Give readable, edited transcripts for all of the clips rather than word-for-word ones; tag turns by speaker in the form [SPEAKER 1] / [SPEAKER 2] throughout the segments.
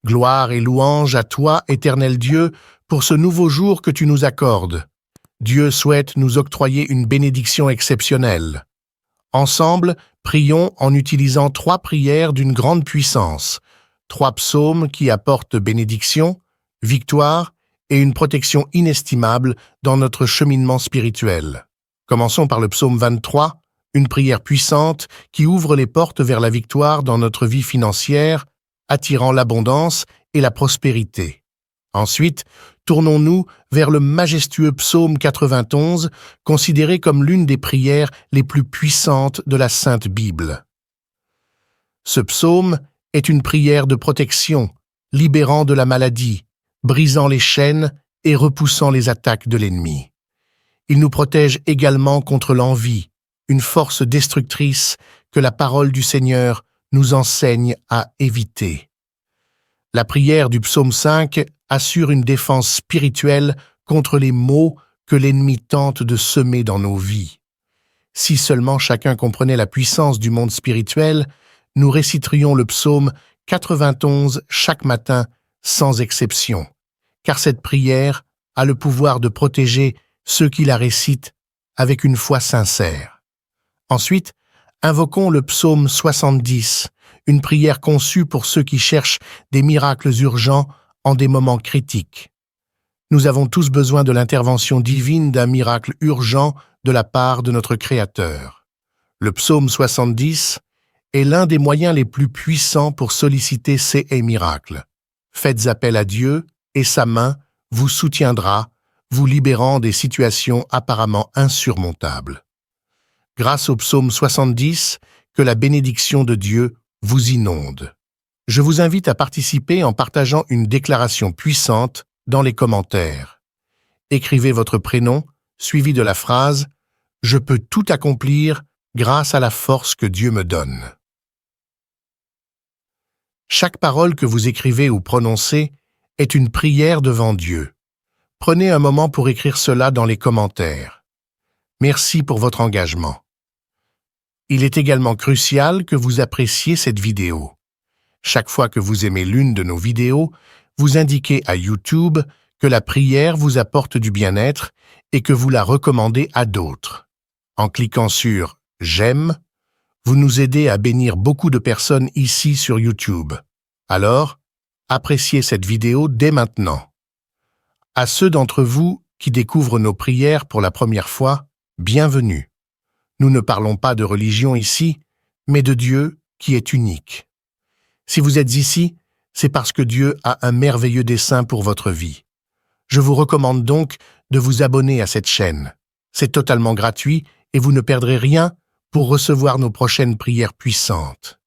[SPEAKER 1] Gloire et louange à toi, éternel Dieu, pour ce nouveau jour que tu nous accordes. Dieu souhaite nous octroyer une bénédiction exceptionnelle. Ensemble, prions en utilisant 3 prières d'une grande puissance, 3 psaumes qui apportent bénédiction, victoire et une protection inestimable dans notre cheminement spirituel. Commençons par le psaume 23, une prière puissante qui ouvre les portes vers la victoire dans notre vie financière, attirant l'abondance et la prospérité. Ensuite, tournons-nous vers le majestueux psaume 91, considéré comme l'une des prières les plus puissantes de la Sainte Bible. Ce psaume est une prière de protection, libérant de la maladie, brisant les chaînes et repoussant les attaques de l'ennemi. Il nous protège également contre l'envie, une force destructrice que la parole du Seigneur nous enseigne à éviter. La prière du psaume 5 assure une défense spirituelle contre les maux que l'ennemi tente de semer dans nos vies. Si seulement chacun comprenait la puissance du monde spirituel, nous réciterions le psaume 91 chaque matin sans exception, car cette prière a le pouvoir de protéger ceux qui la récitent avec une foi sincère. Ensuite, invoquons le psaume 70, une prière conçue pour ceux qui cherchent des miracles urgents en des moments critiques. Nous avons tous besoin de l'intervention divine d'un miracle urgent de la part de notre Créateur. Le psaume 70 est l'un des moyens les plus puissants pour solliciter ces miracles. Faites appel à Dieu et sa main vous soutiendra, vous libérant des situations apparemment insurmontables. Grâce au psaume 70, que la bénédiction de Dieu vous inonde. Je vous invite à participer en partageant une déclaration puissante dans les commentaires. Écrivez votre prénom, suivi de la phrase « Je peux tout accomplir grâce à la force que Dieu me donne ». Chaque parole que vous écrivez ou prononcez est une prière devant Dieu. Prenez un moment pour écrire cela dans les commentaires. Merci pour votre engagement. Il est également crucial que vous appréciez cette vidéo. Chaque fois que vous aimez l'une de nos vidéos, vous indiquez à YouTube que la prière vous apporte du bien-être et que vous la recommandez à d'autres. En cliquant sur « J'aime », vous nous aidez à bénir beaucoup de personnes ici sur YouTube. Alors, appréciez cette vidéo dès maintenant. À ceux d'entre vous qui découvrent nos prières pour la première fois, bienvenue. Nous ne parlons pas de religion ici, mais de Dieu qui est unique. Si vous êtes ici, c'est parce que Dieu a un merveilleux dessein pour votre vie. Je vous recommande donc de vous abonner à cette chaîne. C'est totalement gratuit et vous ne perdrez rien pour recevoir nos prochaines prières puissantes.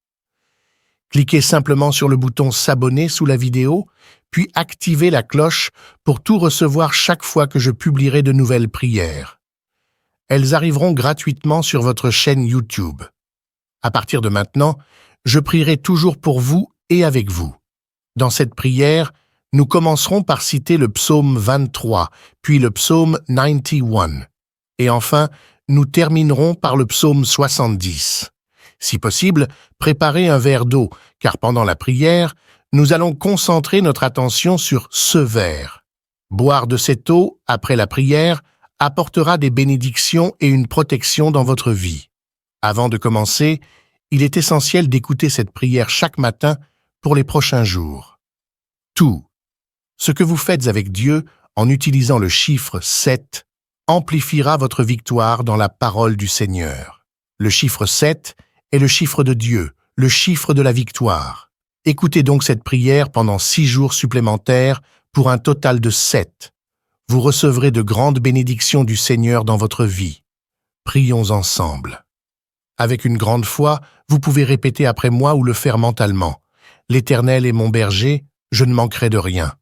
[SPEAKER 1] Cliquez simplement sur le bouton « S'abonner » sous la vidéo, puis activez la cloche pour tout recevoir chaque fois que je publierai de nouvelles prières. Elles arriveront gratuitement sur votre chaîne YouTube. À partir de maintenant, je prierai toujours pour vous et avec vous. Dans cette prière, nous commencerons par citer le psaume 23, puis le psaume 91. Et enfin, nous terminerons par le psaume 70. Si possible, préparez un verre d'eau, car pendant la prière, nous allons concentrer notre attention sur ce verre. Boire de cette eau, après la prière, apportera des bénédictions et une protection dans votre vie. Avant de commencer, il est essentiel d'écouter cette prière chaque matin pour les prochains jours. Tout ce que vous faites avec Dieu en utilisant le chiffre 7 amplifiera votre victoire dans la parole du Seigneur. Le chiffre 7 est le chiffre de Dieu, le chiffre de la victoire. Écoutez donc cette prière pendant 6 jours supplémentaires pour un total de 7. Vous recevrez de grandes bénédictions du Seigneur dans votre vie. Prions ensemble. Avec une grande foi, vous pouvez répéter après moi ou le faire mentalement. « L'Éternel est mon berger, je ne manquerai de rien.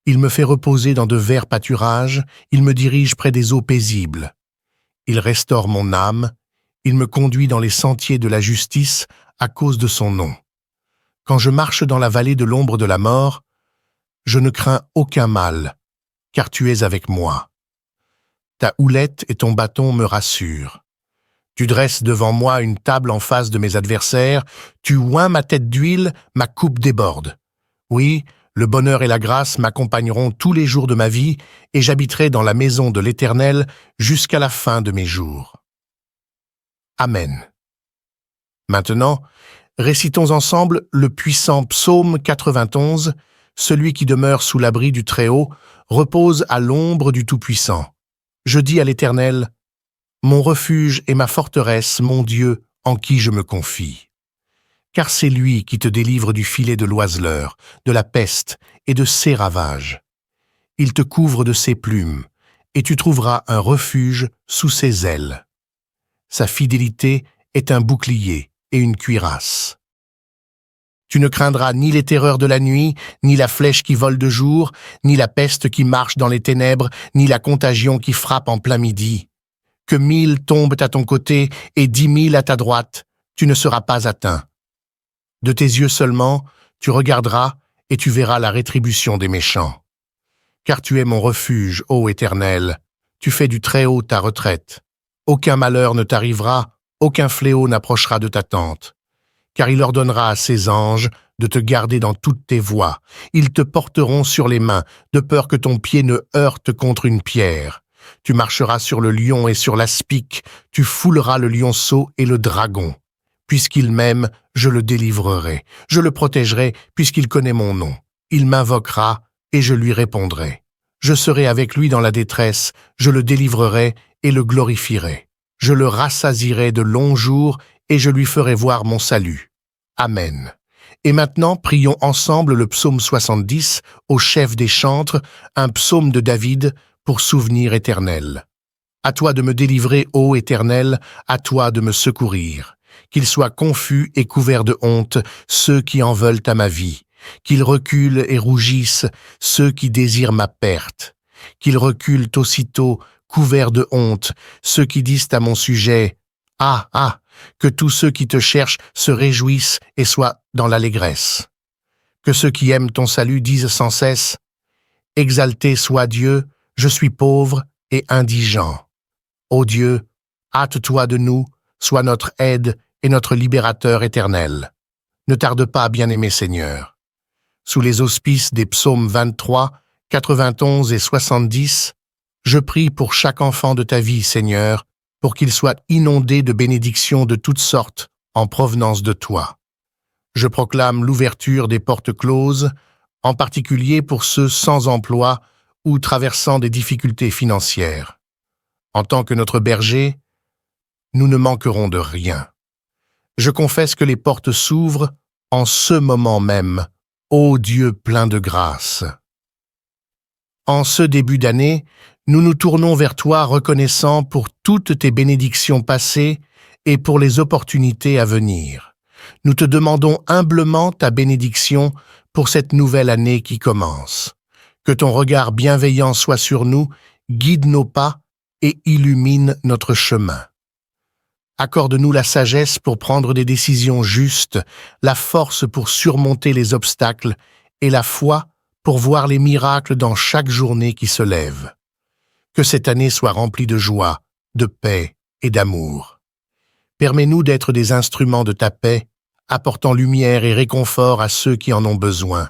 [SPEAKER 1] Il me fait reposer dans de verts pâturages, il me dirige près des eaux paisibles. Il restaure mon âme, il me conduit dans les sentiers de la justice à cause de son nom. Quand je marche dans la vallée de l'ombre de la mort, je ne crains aucun mal, car tu es avec moi. Ta houlette et ton bâton me rassurent. Tu dresses devant moi une table en face de mes adversaires, tu oins ma tête d'huile, ma coupe déborde. Oui, le bonheur et la grâce m'accompagneront tous les jours de ma vie et j'habiterai dans la maison de l'Éternel jusqu'à la fin de mes jours. Amen. Maintenant, récitons ensemble le puissant psaume 91, celui qui demeure sous l'abri du Très-Haut repose à l'ombre du Tout-Puissant. Je dis à l'Éternel, mon refuge et ma forteresse, mon Dieu, en qui je me confie. Car c'est lui qui te délivre du filet de l'oiseleur, de la peste et de ses ravages. Il te couvre de ses plumes, et tu trouveras un refuge sous ses ailes. Sa fidélité est un bouclier et une cuirasse. Tu ne craindras ni les terreurs de la nuit, ni la flèche qui vole de jour, ni la peste qui marche dans les ténèbres, ni la contagion qui frappe en plein midi. Que 1000 tombent à ton côté et 10 000 à ta droite, tu ne seras pas atteint. De tes yeux seulement, tu regarderas et tu verras la rétribution des méchants. Car tu es mon refuge, ô Éternel, tu fais du Très-Haut ta retraite. Aucun malheur ne t'arrivera, aucun fléau n'approchera de ta tente. Car il ordonnera à ses anges de te garder dans toutes tes voies. Ils te porteront sur les mains, de peur que ton pied ne heurte contre une pierre. Tu marcheras sur le lion et sur l'aspic, tu fouleras le lionceau et le dragon. Puisqu'il m'aime, je le délivrerai. Je le protégerai, puisqu'il connaît mon nom. Il m'invoquera, et je lui répondrai. Je serai avec lui dans la détresse, je le délivrerai et le glorifierai. Je le rassasierai de longs jours, et je lui ferai voir mon salut. Amen. Et maintenant, prions ensemble le psaume 70, au chef des chantres, un psaume de David, pour souvenir éternel. À toi de me délivrer, ô Éternel, à toi de me secourir. Qu'ils soient confus et couverts de honte, ceux qui en veulent à ma vie. Qu'ils reculent et rougissent, ceux qui désirent ma perte. Qu'ils reculent aussitôt, couverts de honte, ceux qui disent à mon sujet « Ah, ah !» Que tous ceux qui te cherchent se réjouissent et soient dans l'allégresse. Que ceux qui aiment ton salut disent sans cesse « Exalté soit Dieu, je suis pauvre et indigent. Ô Dieu, hâte-toi de nous, sois notre aide et notre libérateur éternel. Ne tarde pas, bien-aimé Seigneur. » Sous les auspices des psaumes 23, 91 et 70, je prie pour chaque enfant de ta vie, Seigneur, pour qu'il soit inondé de bénédictions de toutes sortes en provenance de toi. Je proclame l'ouverture des portes closes, en particulier pour ceux sans emploi ou traversant des difficultés financières. En tant que notre berger, nous ne manquerons de rien. Je confesse que les portes s'ouvrent en ce moment même, ô Dieu plein de grâce. En ce début d'année, nous nous tournons vers toi reconnaissants pour toutes tes bénédictions passées et pour les opportunités à venir. Nous te demandons humblement ta bénédiction pour cette nouvelle année qui commence. Que ton regard bienveillant soit sur nous, guide nos pas et illumine notre chemin. Accorde-nous la sagesse pour prendre des décisions justes, la force pour surmonter les obstacles et la foi pour voir les miracles dans chaque journée qui se lève. Que cette année soit remplie de joie, de paix et d'amour. Permets-nous d'être des instruments de ta paix, apportant lumière et réconfort à ceux qui en ont besoin.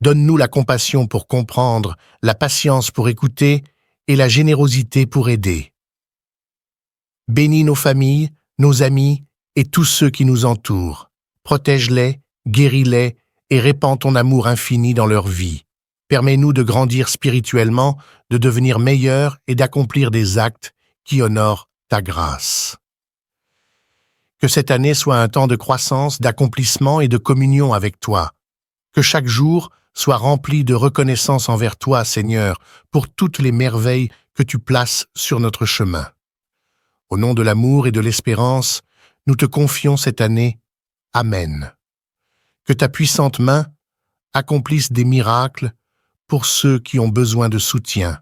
[SPEAKER 1] Donne-nous la compassion pour comprendre, la patience pour écouter et la générosité pour aider. Bénis nos familles, nos amis et tous ceux qui nous entourent. Protège-les, guéris-les et répands ton amour infini dans leur vie. Permets-nous de grandir spirituellement, de devenir meilleurs et d'accomplir des actes qui honorent ta grâce. Que cette année soit un temps de croissance, d'accomplissement et de communion avec toi. Que chaque jour soit rempli de reconnaissance envers toi, Seigneur, pour toutes les merveilles que tu places sur notre chemin. Au nom de l'amour et de l'espérance, nous te confions cette année. Amen. Que ta puissante main accomplisse des miracles pour ceux qui ont besoin de soutien,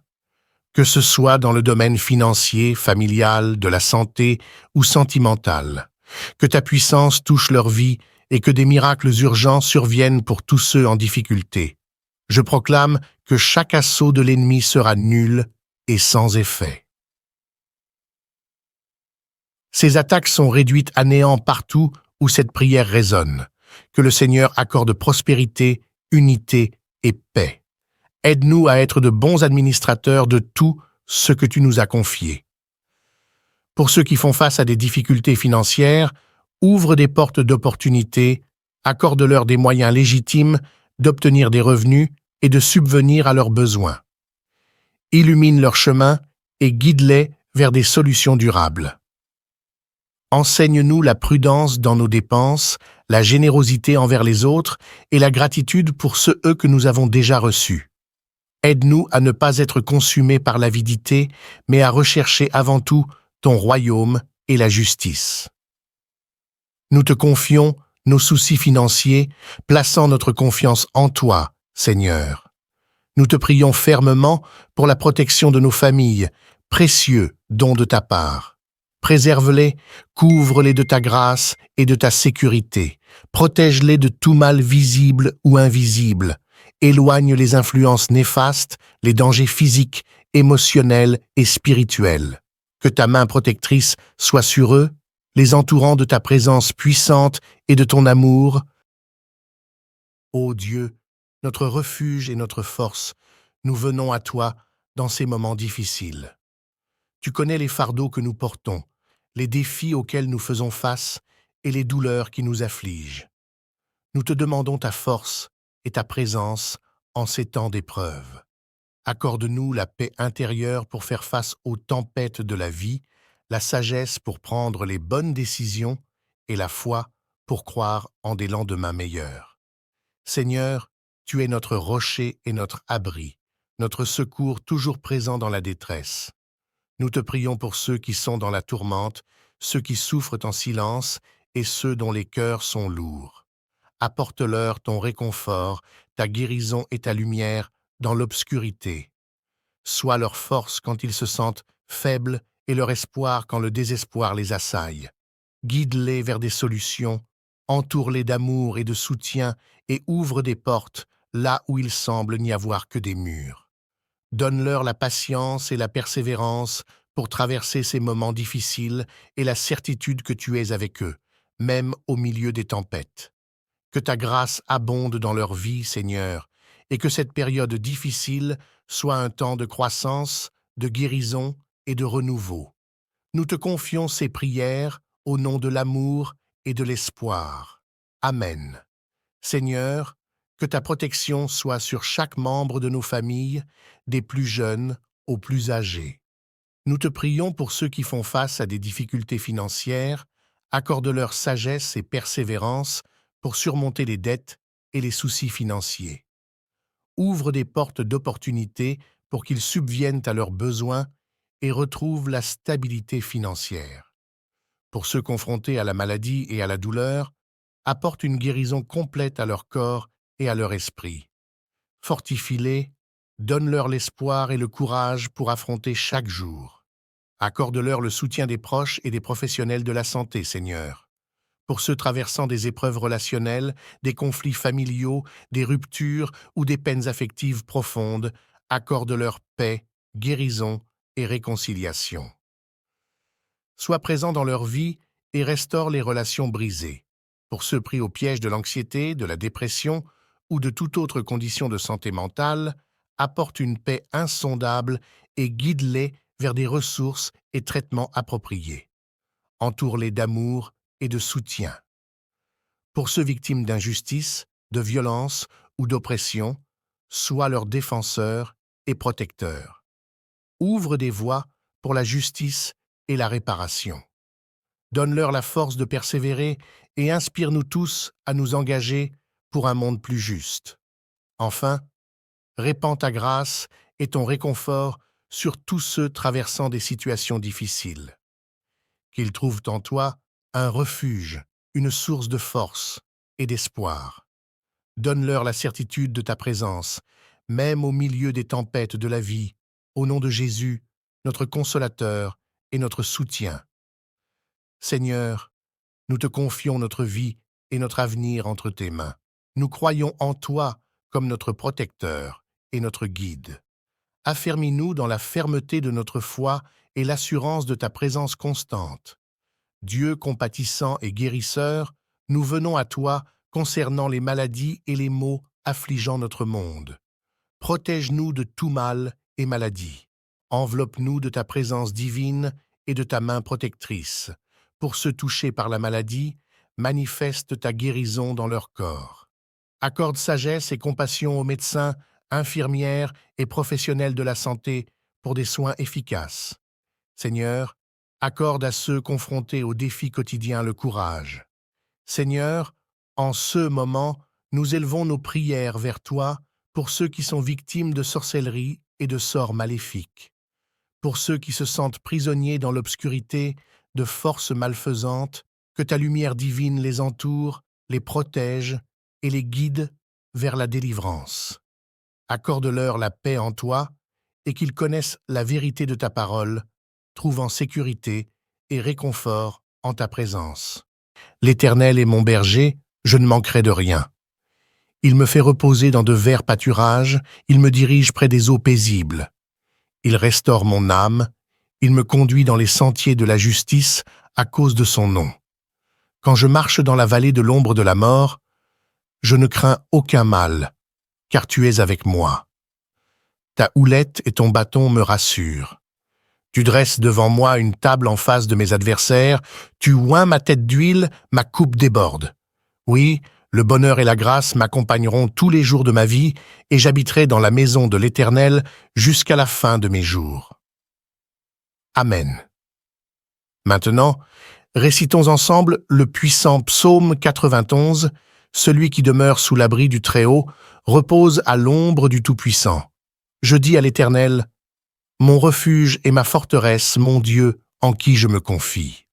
[SPEAKER 1] que ce soit dans le domaine financier, familial, de la santé ou sentimental. Que ta puissance touche leur vie et que des miracles urgents surviennent pour tous ceux en difficulté. Je proclame que chaque assaut de l'ennemi sera nul et sans effet. Ces attaques sont réduites à néant partout où cette prière résonne. Que le Seigneur accorde prospérité, unité et paix. Aide-nous à être de bons administrateurs de tout ce que tu nous as confié. Pour ceux qui font face à des difficultés financières, ouvre des portes d'opportunité, accorde-leur des moyens légitimes d'obtenir des revenus et de subvenir à leurs besoins. Illumine leur chemin et guide-les vers des solutions durables. Enseigne-nous la prudence dans nos dépenses, la générosité envers les autres et la gratitude pour ceux que nous avons déjà reçus. Aide-nous à ne pas être consumés par l'avidité, mais à rechercher avant tout ton royaume et la justice. Nous te confions nos soucis financiers, plaçant notre confiance en toi, Seigneur. Nous te prions fermement pour la protection de nos familles, précieux don de ta part. Préserve-les, couvre-les de ta grâce et de ta sécurité. Protège-les de tout mal visible ou invisible. Éloigne les influences néfastes, les dangers physiques, émotionnels et spirituels. Que ta main protectrice soit sur eux, les entourant de ta présence puissante et de ton amour. Ô Dieu, notre refuge et notre force, nous venons à toi dans ces moments difficiles. Tu connais les fardeaux que nous portons, les défis auxquels nous faisons face et les douleurs qui nous affligent. Nous te demandons ta force et ta présence en ces temps d'épreuve. Accorde-nous la paix intérieure pour faire face aux tempêtes de la vie, la sagesse pour prendre les bonnes décisions et la foi pour croire en des lendemains meilleurs. Seigneur, tu es notre rocher et notre abri, notre secours toujours présent dans la détresse. Nous te prions pour ceux qui sont dans la tourmente, ceux qui souffrent en silence et ceux dont les cœurs sont lourds. Apporte-leur ton réconfort, ta guérison et ta lumière dans l'obscurité. Sois leur force quand ils se sentent faibles et leur espoir quand le désespoir les assaille. Guide-les vers des solutions, entoure-les d'amour et de soutien et ouvre des portes là où il semble n'y avoir que des murs. Donne-leur la patience et la persévérance pour traverser ces moments difficiles et la certitude que tu es avec eux, même au milieu des tempêtes. Que ta grâce abonde dans leur vie, Seigneur, et que cette période difficile soit un temps de croissance, de guérison et de renouveau. Nous te confions ces prières au nom de l'amour et de l'espoir. Amen. Seigneur, que ta protection soit sur chaque membre de nos familles, des plus jeunes aux plus âgés. Nous te prions pour ceux qui font face à des difficultés financières, accorde-leur sagesse et persévérance pour surmonter les dettes et les soucis financiers. Ouvre des portes d'opportunité pour qu'ils subviennent à leurs besoins et retrouvent la stabilité financière. Pour ceux confrontés à la maladie et à la douleur, apporte une guérison complète à leur corps et à leur esprit. Fortifie-les, donne-leur l'espoir et le courage pour affronter chaque jour. Accorde-leur le soutien des proches et des professionnels de la santé, Seigneur. Pour ceux traversant des épreuves relationnelles, des conflits familiaux, des ruptures ou des peines affectives profondes, accorde-leur paix, guérison et réconciliation. Sois présent dans leur vie et restaure les relations brisées. Pour ceux pris au piège de l'anxiété, de la dépression ou de toute autre condition de santé mentale, apporte une paix insondable et guide-les vers des ressources et traitements appropriés. Entoure-les d'amour et de soutien. Pour ceux victimes d'injustice, de violence ou d'oppression, sois leur défenseur et protecteur. Ouvre des voies pour la justice et la réparation. Donne-leur la force de persévérer et inspire-nous tous à nous engager pour un monde plus juste. Enfin, répands ta grâce et ton réconfort sur tous ceux traversant des situations difficiles. Qu'ils trouvent en toi un refuge, une source de force et d'espoir. Donne-leur la certitude de ta présence, même au milieu des tempêtes de la vie, au nom de Jésus, notre consolateur et notre soutien. Seigneur, nous te confions notre vie et notre avenir entre tes mains. Nous croyons en toi comme notre protecteur et notre guide. Affermis-nous dans la fermeté de notre foi et l'assurance de ta présence constante. Dieu compatissant et guérisseur, nous venons à toi concernant les maladies et les maux affligeant notre monde. Protège-nous de tout mal et maladie. Enveloppe-nous de ta présence divine et de ta main protectrice. Pour ceux touchés par la maladie, manifeste ta guérison dans leur corps. Accorde sagesse et compassion aux médecins, infirmières et professionnels de la santé pour des soins efficaces. Seigneur, accorde à ceux confrontés aux défis quotidiens le courage. Seigneur, en ce moment, nous élevons nos prières vers toi pour ceux qui sont victimes de sorcellerie et de sorts maléfiques, pour ceux qui se sentent prisonniers dans l'obscurité de forces malfaisantes, que ta lumière divine les entoure, les protège et les guide vers la délivrance. Accorde-leur la paix en toi et qu'ils connaissent la vérité de ta parole, trouvant sécurité et réconfort en ta présence. L'Éternel est mon berger, je ne manquerai de rien. Il me fait reposer dans de verts pâturages, il me dirige près des eaux paisibles. Il restaure mon âme, il me conduit dans les sentiers de la justice à cause de son nom. Quand je marche dans la vallée de l'ombre de la mort, je ne crains aucun mal, car tu es avec moi. Ta houlette et ton bâton me rassurent. Tu dresses devant moi une table en face de mes adversaires, tu oins ma tête d'huile, ma coupe déborde. Oui, le bonheur et la grâce m'accompagneront tous les jours de ma vie, et j'habiterai dans la maison de l'Éternel jusqu'à la fin de mes jours. Amen. Maintenant, récitons ensemble le puissant psaume 91, celui qui demeure sous l'abri du Très-Haut, repose à l'ombre du Tout-Puissant. Je dis à l'Éternel, mon refuge et ma forteresse, mon Dieu, en qui je me confie.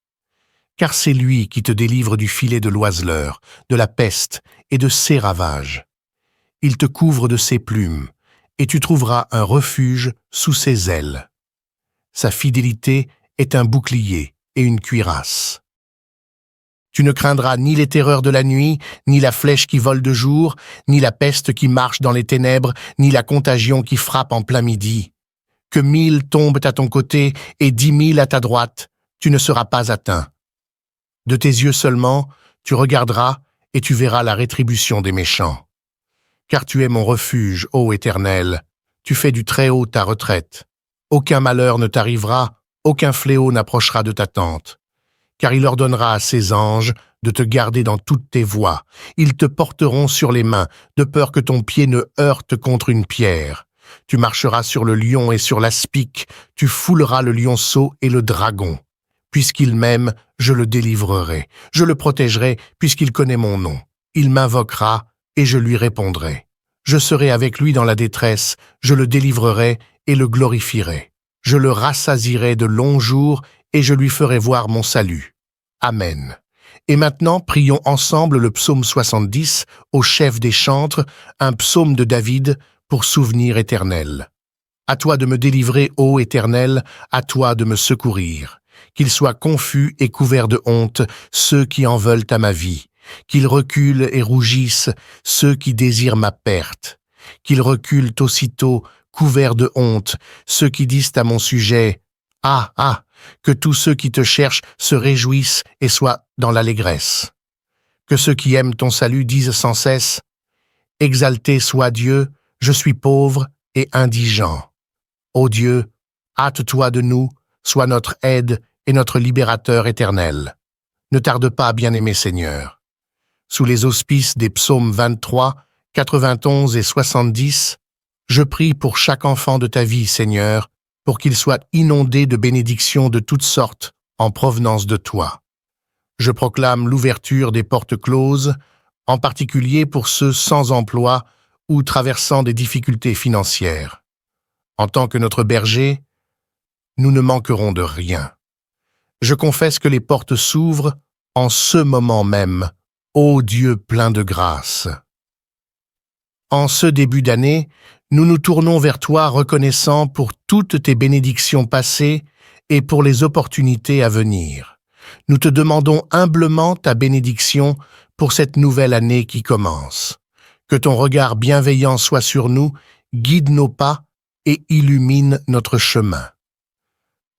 [SPEAKER 1] Car c'est lui qui te délivre du filet de l'oiseleur, de la peste et de ses ravages. Il te couvre de ses plumes, et tu trouveras un refuge sous ses ailes. Sa fidélité est un bouclier et une cuirasse. Tu ne craindras ni les terreurs de la nuit, ni la flèche qui vole de jour, ni la peste qui marche dans les ténèbres, ni la contagion qui frappe en plein midi. Que 1000 tombent à ton côté et 10 000 à ta droite, tu ne seras pas atteint. De tes yeux seulement, tu regarderas et tu verras la rétribution des méchants. Car tu es mon refuge, ô Éternel, tu fais du Très-Haut ta retraite. Aucun malheur ne t'arrivera, aucun fléau n'approchera de ta tente. Car il ordonnera à ses anges de te garder dans toutes tes voies. Ils te porteront sur les mains, de peur que ton pied ne heurte contre une pierre. Tu marcheras sur le lion et sur l'aspic, tu fouleras le lionceau et le dragon. Puisqu'il m'aime, je le délivrerai. Je le protégerai, puisqu'il connaît mon nom. Il m'invoquera, et je lui répondrai. Je serai avec lui dans la détresse, je le délivrerai et le glorifierai. Je le rassasierai de longs jours, et je lui ferai voir mon salut. Amen. Et maintenant, prions ensemble le psaume 70, au chef des chantres, un psaume de David, pour souvenir éternel. À toi de me délivrer, ô Éternel, à toi de me secourir. Qu'ils soient confus et couverts de honte, ceux qui en veulent à ma vie. Qu'ils reculent et rougissent, ceux qui désirent ma perte. Qu'ils reculent aussitôt, couverts de honte, ceux qui disent à mon sujet « Ah, ah !» Que tous ceux qui te cherchent se réjouissent et soient dans l'allégresse. Que ceux qui aiment ton salut disent sans cesse « Exalté soit Dieu, je suis pauvre et indigent. Ô Dieu, hâte-toi de nous, sois notre aide et notre libérateur éternel. Ne tarde pas, bien-aimé Seigneur. » Sous les auspices des psaumes 23, 91 et 70, je prie pour chaque enfant de ta vie, Seigneur, pour qu'il soit inondé de bénédictions de toutes sortes en provenance de toi. Je proclame l'ouverture des portes closes, en particulier pour ceux sans emploi ou traversant des difficultés financières. En tant que notre berger, nous ne manquerons de rien. Je confesse que les portes s'ouvrent en ce moment même, ô Dieu plein de grâce. En ce début d'année, nous nous tournons vers toi reconnaissants pour toutes tes bénédictions passées et pour les opportunités à venir. Nous te demandons humblement ta bénédiction pour cette nouvelle année qui commence. Que ton regard bienveillant soit sur nous, guide nos pas et illumine notre chemin.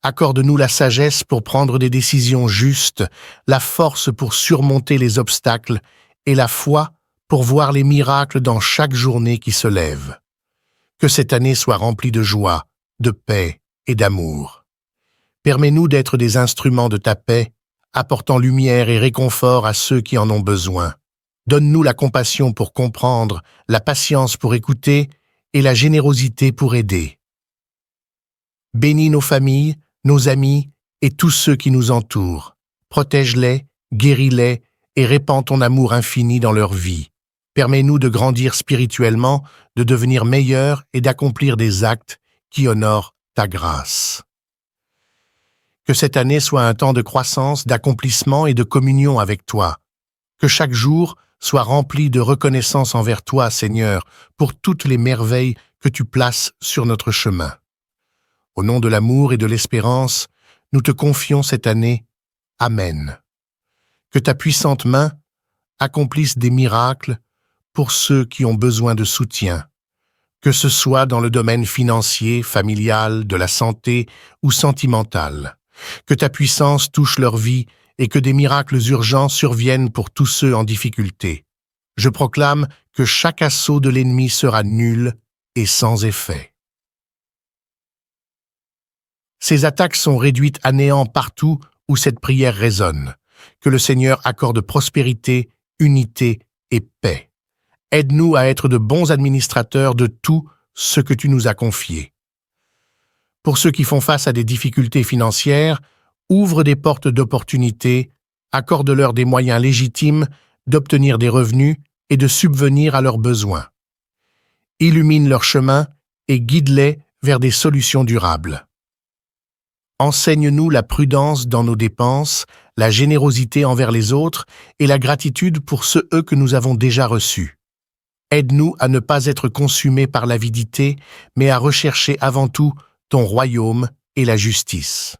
[SPEAKER 1] Accorde-nous la sagesse pour prendre des décisions justes, la force pour surmonter les obstacles et la foi pour voir les miracles dans chaque journée qui se lève. Que cette année soit remplie de joie, de paix et d'amour. Permets-nous d'être des instruments de ta paix, apportant lumière et réconfort à ceux qui en ont besoin. Donne-nous la compassion pour comprendre, la patience pour écouter et la générosité pour aider. Bénis nos familles, nos amis et tous ceux qui nous entourent. Protège-les, guéris-les et répands ton amour infini dans leur vie. Permets-nous de grandir spirituellement, de devenir meilleurs et d'accomplir des actes qui honorent ta grâce. Que cette année soit un temps de croissance, d'accomplissement et de communion avec toi. Que chaque jour soit rempli de reconnaissance envers toi, Seigneur, pour toutes les merveilles que tu places sur notre chemin. Au nom de l'amour et de l'espérance, nous te confions cette année. Amen. Que ta puissante main accomplisse des miracles pour ceux qui ont besoin de soutien, que ce soit dans le domaine financier, familial, de la santé ou sentimental. Que ta puissance touche leur vie et que des miracles urgents surviennent pour tous ceux en difficulté. Je proclame que chaque assaut de l'ennemi sera nul et sans effet. Ces attaques sont réduites à néant partout où cette prière résonne. Que le Seigneur accorde prospérité, unité et paix. Aide-nous à être de bons administrateurs de tout ce que tu nous as confié. Pour ceux qui font face à des difficultés financières, ouvre des portes d'opportunités, accorde-leur des moyens légitimes d'obtenir des revenus et de subvenir à leurs besoins. Illumine leur chemin et guide-les vers des solutions durables. Enseigne-nous la prudence dans nos dépenses, la générosité envers les autres et la gratitude pour ceux que nous avons déjà reçus. Aide-nous à ne pas être consumés par l'avidité, mais à rechercher avant tout ton royaume et la justice.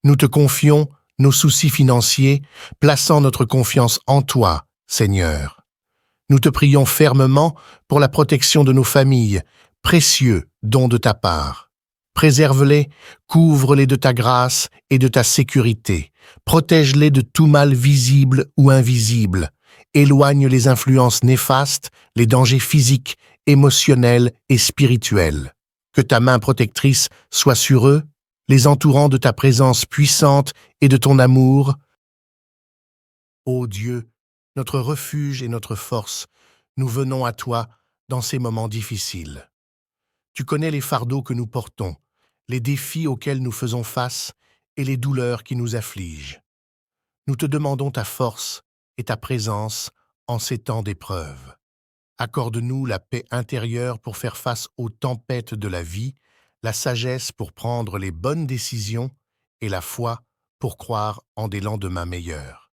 [SPEAKER 1] Nous te confions nos soucis financiers, plaçant notre confiance en toi, Seigneur. Nous te prions fermement pour la protection de nos familles, précieux don de ta part. Préserve-les, couvre-les de ta grâce et de ta sécurité. Protège-les de tout mal visible ou invisible. Éloigne les influences néfastes, les dangers physiques, émotionnels et spirituels. Que ta main protectrice soit sur eux, les entourant de ta présence puissante et de ton amour. Ô Dieu, notre refuge et notre force, nous venons à toi dans ces moments difficiles. Tu connais les fardeaux que nous portons, les défis auxquels nous faisons face et les douleurs qui nous affligent. Nous te demandons ta force et ta présence en ces temps d'épreuve. Accorde-nous la paix intérieure pour faire face aux tempêtes de la vie, la sagesse pour prendre les bonnes décisions et la foi pour croire en des lendemains meilleurs.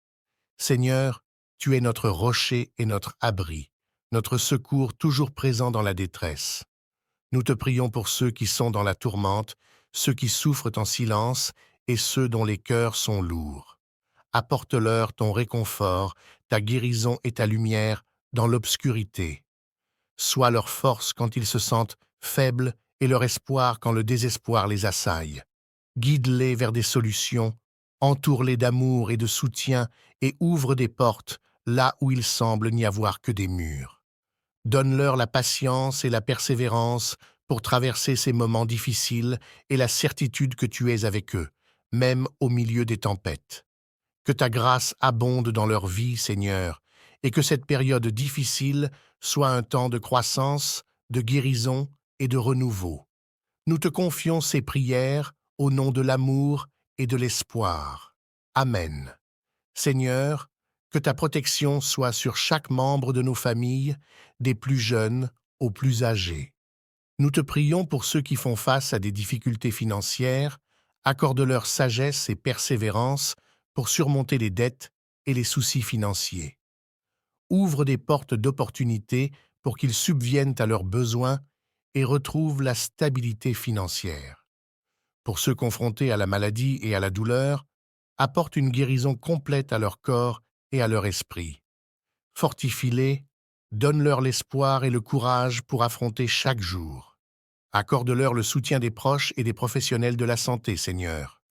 [SPEAKER 1] Seigneur, tu es notre rocher et notre abri, notre secours toujours présent dans la détresse. Nous te prions pour ceux qui sont dans la tourmente, ceux qui souffrent en silence et ceux dont les cœurs sont lourds. Apporte-leur ton réconfort, ta guérison et ta lumière dans l'obscurité. Sois leur force quand ils se sentent faibles et leur espoir quand le désespoir les assaille. Guide-les vers des solutions, entoure-les d'amour et de soutien et ouvre des portes là où il semble n'y avoir que des murs. Donne-leur la patience et la persévérance pour traverser ces moments difficiles et la certitude que tu es avec eux, même au milieu des tempêtes. Que ta grâce abonde dans leur vie, Seigneur, et que cette période difficile soit un temps de croissance, de guérison et de renouveau. Nous te confions ces prières au nom de l'amour et de l'espoir. Amen. Seigneur, que ta protection soit sur chaque membre de nos familles, des plus jeunes aux plus âgés. Nous te prions pour ceux qui font face à des difficultés financières, accorde-leur sagesse et persévérance pour surmonter les dettes et les soucis financiers. Ouvre des portes d'opportunités pour qu'ils subviennent à leurs besoins et retrouvent la stabilité financière. Pour ceux confrontés à la maladie et à la douleur, apporte une guérison complète à leur corps et à leur esprit. Fortifie-les, donne-leur l'espoir et le courage pour affronter chaque jour. Accorde-leur le soutien des proches et des professionnels de la santé, Seigneur.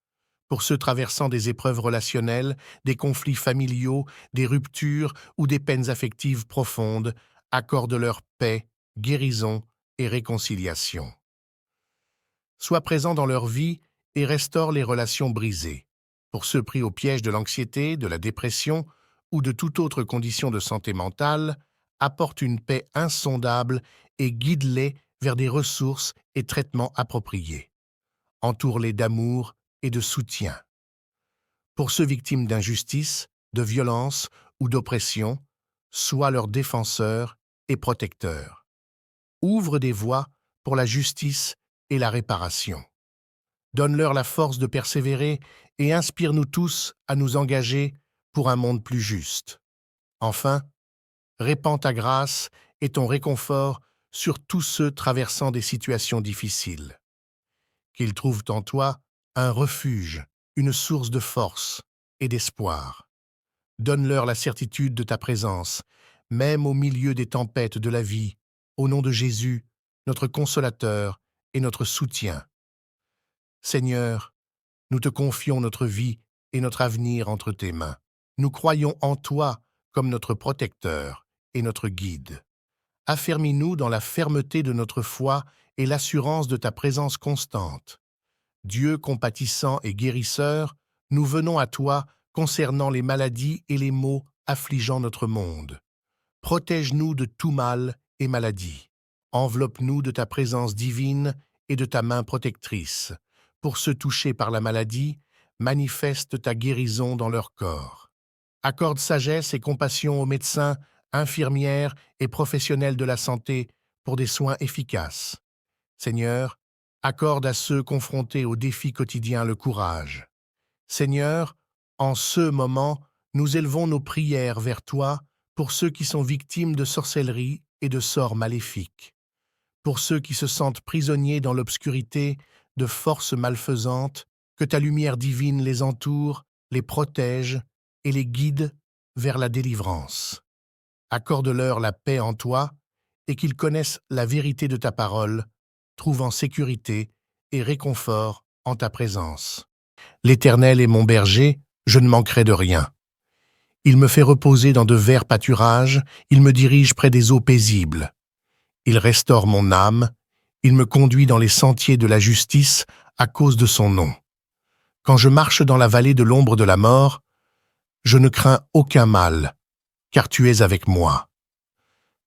[SPEAKER 1] Pour ceux traversant des épreuves relationnelles, des conflits familiaux, des ruptures ou des peines affectives profondes, accorde-leur paix, guérison et réconciliation. Sois présent dans leur vie et restaure les relations brisées. Pour ceux pris au piège de l'anxiété, de la dépression ou de toute autre condition de santé mentale, apporte une paix insondable et guide-les vers des ressources et traitements appropriés. Entoure-les d'amour et de soutien. Pour ceux victimes d'injustice, de violence ou d'oppression, sois leur défenseur et protecteur. Ouvre des voies pour la justice et la réparation. Donne-leur la force de persévérer et inspire-nous tous à nous engager pour un monde plus juste. Enfin, répands ta grâce et ton réconfort sur tous ceux traversant des situations difficiles. Qu'ils trouvent en toi un refuge, une source de force et d'espoir. Donne-leur la certitude de ta présence, même au milieu des tempêtes de la vie, au nom de Jésus, notre consolateur et notre soutien. Seigneur, nous te confions notre vie et notre avenir entre tes mains. Nous croyons en toi comme notre protecteur et notre guide. Affermis-nous dans la fermeté de notre foi et l'assurance de ta présence constante. Dieu compatissant et guérisseur, nous venons à toi concernant les maladies et les maux affligeant notre monde. Protège-nous de tout mal et maladie. Enveloppe-nous de ta présence divine et de ta main protectrice. Pour ceux touchés par la maladie, manifeste ta guérison dans leur corps. Accorde sagesse et compassion aux médecins, infirmières et professionnels de la santé pour des soins efficaces. Seigneur, accorde à ceux confrontés aux défis quotidiens le courage. Seigneur, en ce moment, nous élevons nos prières vers toi pour ceux qui sont victimes de sorcellerie et de sorts maléfiques. Pour ceux qui se sentent prisonniers dans l'obscurité de forces malfaisantes, que ta lumière divine les entoure, les protège et les guide vers la délivrance. Accorde-leur la paix en toi et qu'ils connaissent la vérité de ta parole, trouvant sécurité et réconfort en ta présence. L'Éternel est mon berger, je ne manquerai de rien. Il me fait reposer dans de verts pâturages, il me dirige près des eaux paisibles. Il restaure mon âme, il me conduit dans les sentiers de la justice à cause de son nom. Quand je marche dans la vallée de l'ombre de la mort, je ne crains aucun mal, car tu es avec moi.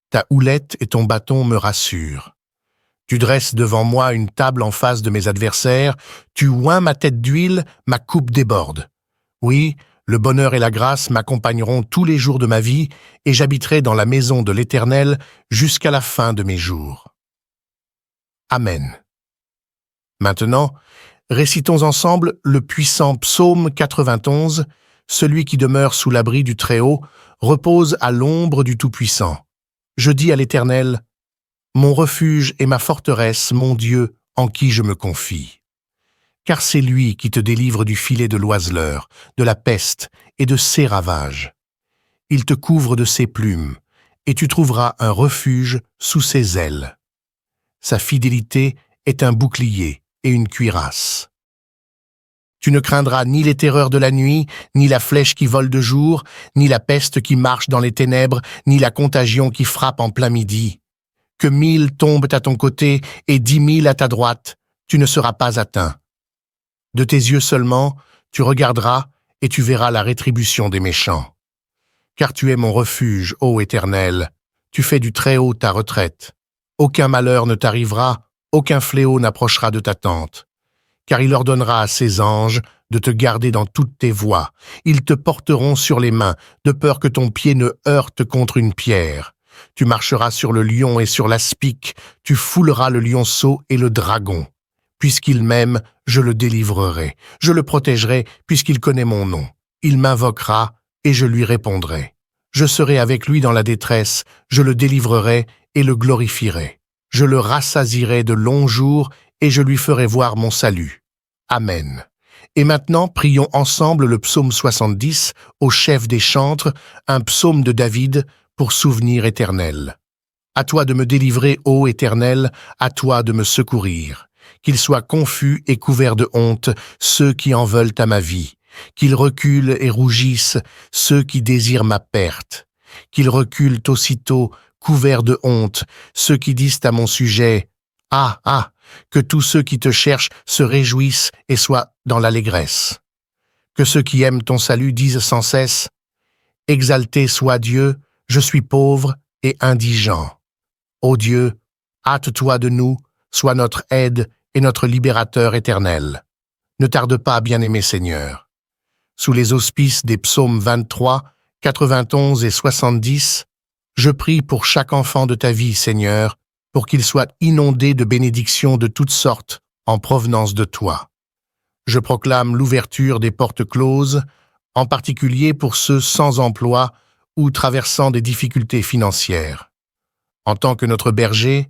[SPEAKER 1] Ta houlette et ton bâton me rassurent. Tu dresses devant moi une table en face de mes adversaires, tu oins ma tête d'huile, ma coupe déborde. Oui, le bonheur et la grâce m'accompagneront tous les jours de ma vie, et j'habiterai dans la maison de l'Éternel jusqu'à la fin de mes jours. Amen. Maintenant, récitons ensemble le puissant psaume 91, celui qui demeure sous l'abri du Très-Haut, repose à l'ombre du Tout-Puissant. Je dis à l'Éternel, mon refuge et ma forteresse, mon Dieu, en qui je me confie. Car c'est lui qui te délivre du filet de l'oiseleur, de la peste et de ses ravages. Il te couvre de ses plumes, et tu trouveras un refuge sous ses ailes. Sa fidélité est un bouclier et une cuirasse. Tu ne craindras ni les terreurs de la nuit, ni la flèche qui vole de jour, ni la peste qui marche dans les ténèbres, ni la contagion qui frappe en plein midi. Que 1000 tombent à ton côté et 10 000 à ta droite, tu ne seras pas atteint. De tes yeux seulement, tu regarderas et tu verras la rétribution des méchants. Car tu es mon refuge, ô Éternel, tu fais du Très-Haut ta retraite. Aucun malheur ne t'arrivera, aucun fléau n'approchera de ta tente. Car il ordonnera à ses anges de te garder dans toutes tes voies. Ils te porteront sur les mains, de peur que ton pied ne heurte contre une pierre. Tu marcheras sur le lion et sur l'aspic, tu fouleras le lionceau et le dragon. Puisqu'il m'aime, je le délivrerai. Je le protégerai, puisqu'il connaît mon nom. Il m'invoquera, et je lui répondrai. Je serai avec lui dans la détresse, je le délivrerai et le glorifierai. Je le rassasierai de longs jours, et je lui ferai voir mon salut. Amen. Et maintenant, prions ensemble le psaume 70, au chef des chantres, un psaume de David, pour souvenir éternel. À toi de me délivrer, ô Éternel, à toi de me secourir. Qu'ils soient confus et couverts de honte, ceux qui en veulent à ma vie. Qu'ils reculent et rougissent, ceux qui désirent ma perte. Qu'ils reculent aussitôt, couverts de honte, ceux qui disent à mon sujet « Ah, ah !» Que tous ceux qui te cherchent se réjouissent et soient dans l'allégresse. Que ceux qui aiment ton salut disent sans cesse « Exalté soit Dieu, je suis pauvre et indigent. Ô Dieu, hâte-toi de nous, sois notre aide et notre libérateur éternel. Ne tarde pas, bien-aimé Seigneur. » Sous les auspices des psaumes 23, 91 et 70, je prie pour chaque enfant de ta vie, Seigneur, pour qu'il soit inondé de bénédictions de toutes sortes en provenance de toi. Je proclame l'ouverture des portes closes, en particulier pour ceux sans emploi ou traversant des difficultés financières. En tant que notre berger,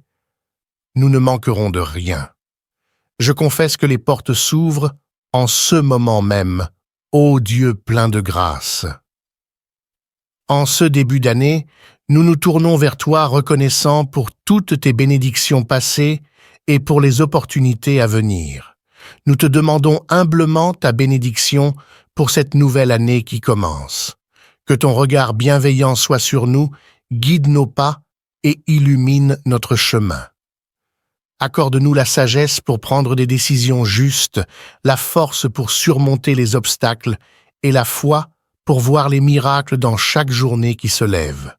[SPEAKER 1] nous ne manquerons de rien. Je confesse que les portes s'ouvrent en ce moment même, ô Dieu plein de grâce. En ce début d'année, nous nous tournons vers toi reconnaissants pour toutes tes bénédictions passées et pour les opportunités à venir. Nous te demandons humblement ta bénédiction pour cette nouvelle année qui commence. Que ton regard bienveillant soit sur nous, guide nos pas et illumine notre chemin. Accorde-nous la sagesse pour prendre des décisions justes, la force pour surmonter les obstacles et la foi pour voir les miracles dans chaque journée qui se lève.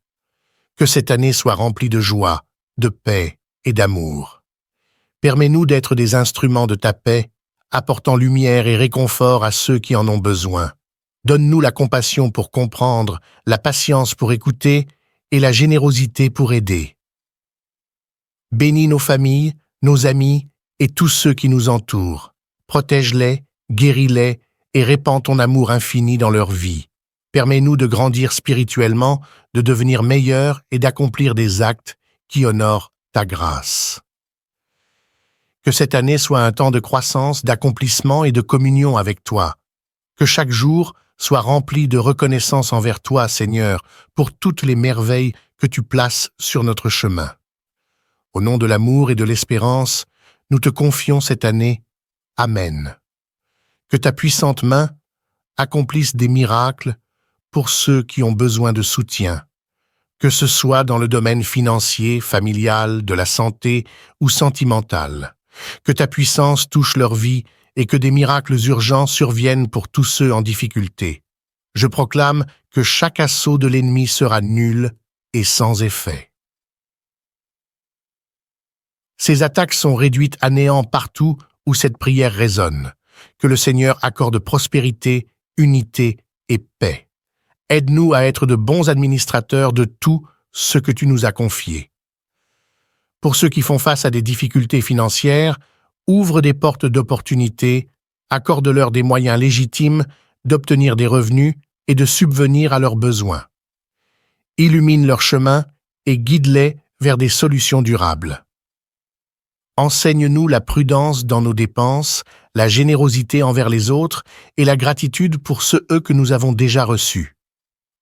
[SPEAKER 1] Que cette année soit remplie de joie, de paix et d'amour. Permets-nous d'être des instruments de ta paix, apportant lumière et réconfort à ceux qui en ont besoin. Donne-nous la compassion pour comprendre, la patience pour écouter et la générosité pour aider. Bénis nos familles, nos amis et tous ceux qui nous entourent. Protège-les, guéris-les et répands ton amour infini dans leur vie. Permets-nous de grandir spirituellement, de devenir meilleurs et d'accomplir des actes qui honorent ta grâce. Que cette année soit un temps de croissance, d'accomplissement et de communion avec toi. Que chaque jour soit rempli de reconnaissance envers toi, Seigneur, pour toutes les merveilles que tu places sur notre chemin. Au nom de l'amour et de l'espérance, nous te confions cette année. Amen. Que ta puissante main accomplisse des miracles pour ceux qui ont besoin de soutien, que ce soit dans le domaine financier, familial, de la santé ou sentimental. Que ta puissance touche leur vie et que des miracles urgents surviennent pour tous ceux en difficulté. Je proclame que chaque assaut de l'ennemi sera nul et sans effet. Ces attaques sont réduites à néant partout où cette prière résonne. Que le Seigneur accorde prospérité, unité et paix. Aide-nous à être de bons administrateurs de tout ce que tu nous as confié. Pour ceux qui font face à des difficultés financières, ouvre des portes d'opportunités, accorde-leur des moyens légitimes d'obtenir des revenus et de subvenir à leurs besoins. Illumine leur chemin et guide-les vers des solutions durables. Enseigne-nous la prudence dans nos dépenses, la générosité envers les autres et la gratitude pour ceux que nous avons déjà reçus.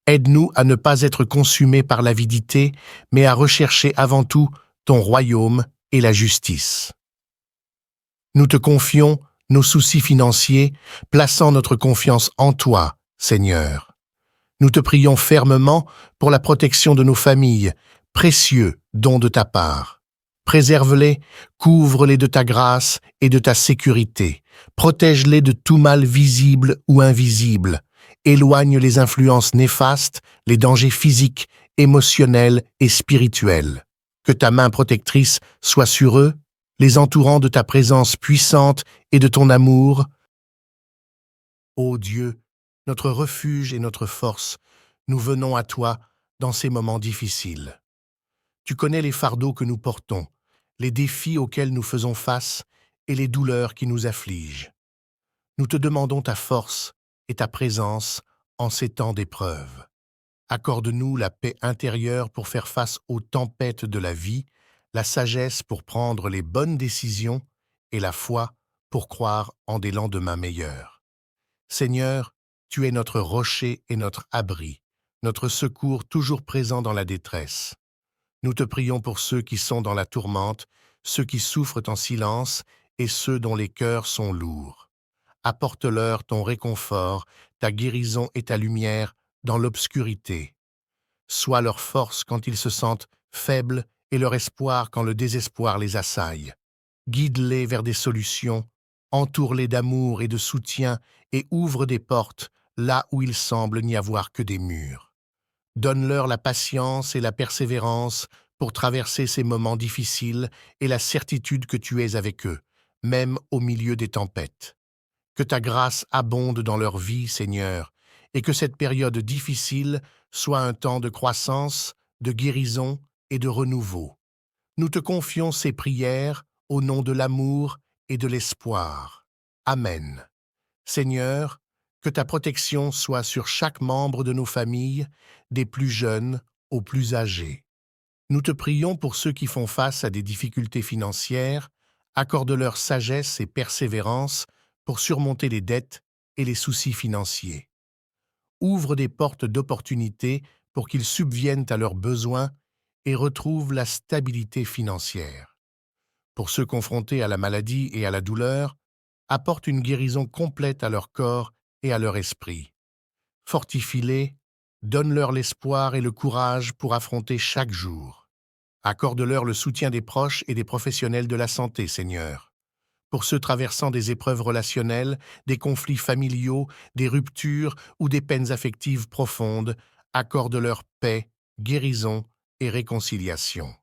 [SPEAKER 1] Aide-nous à ne pas être consumés par l'avidité, mais à rechercher avant tout ton royaume et la justice. Nous te confions nos soucis financiers, plaçant notre confiance en toi, Seigneur. Nous te prions fermement pour la protection de nos familles, précieux don de ta part. Préserve-les, couvre-les de ta grâce et de ta sécurité. Protège-les de tout mal visible ou invisible. Éloigne les influences néfastes, les dangers physiques, émotionnels et spirituels. Que ta main protectrice soit sur eux, les entourant de ta présence puissante et de ton amour. Ô Dieu, notre refuge et notre force, nous venons à toi dans ces moments difficiles. Tu connais les fardeaux que nous portons, les défis auxquels nous faisons face et les douleurs qui nous affligent. Nous te demandons ta force et ta présence en ces temps d'épreuve. Accorde-nous la paix intérieure pour faire face aux tempêtes de la vie, la sagesse pour prendre les bonnes décisions et la foi pour croire en des lendemains meilleurs. Seigneur, tu es notre rocher et notre abri, notre secours toujours présent dans la détresse. Nous te prions pour ceux qui sont dans la tourmente, ceux qui souffrent en silence et ceux dont les cœurs sont lourds. Apporte-leur ton réconfort, ta guérison et ta lumière dans l'obscurité. Sois leur force quand ils se sentent faibles et leur espoir quand le désespoir les assaille. Guide-les vers des solutions, entoure-les d'amour et de soutien et ouvre des portes là où il semble n'y avoir que des murs. Donne-leur la patience et la persévérance pour traverser ces moments difficiles et la certitude que tu es avec eux, même au milieu des tempêtes. Que ta grâce abonde dans leur vie, Seigneur, et que cette période difficile soit un temps de croissance, de guérison et de renouveau. Nous te confions ces prières au nom de l'amour et de l'espoir. Amen. Seigneur, que ta protection soit sur chaque membre de nos familles, des plus jeunes aux plus âgés. Nous te prions pour ceux qui font face à des difficultés financières, accorde-leur sagesse et persévérance pour surmonter les dettes et les soucis financiers. Ouvre des portes d'opportunités pour qu'ils subviennent à leurs besoins et retrouvent la stabilité financière. Pour ceux confrontés à la maladie et à la douleur, apporte une guérison complète à leur corps et à leur esprit. Fortifie-les, donne-leur l'espoir et le courage pour affronter chaque jour. Accorde-leur le soutien des proches et des professionnels de la santé, Seigneur. Pour ceux traversant des épreuves relationnelles, des conflits familiaux, des ruptures ou des peines affectives profondes, accorde-leur paix, guérison et réconciliation.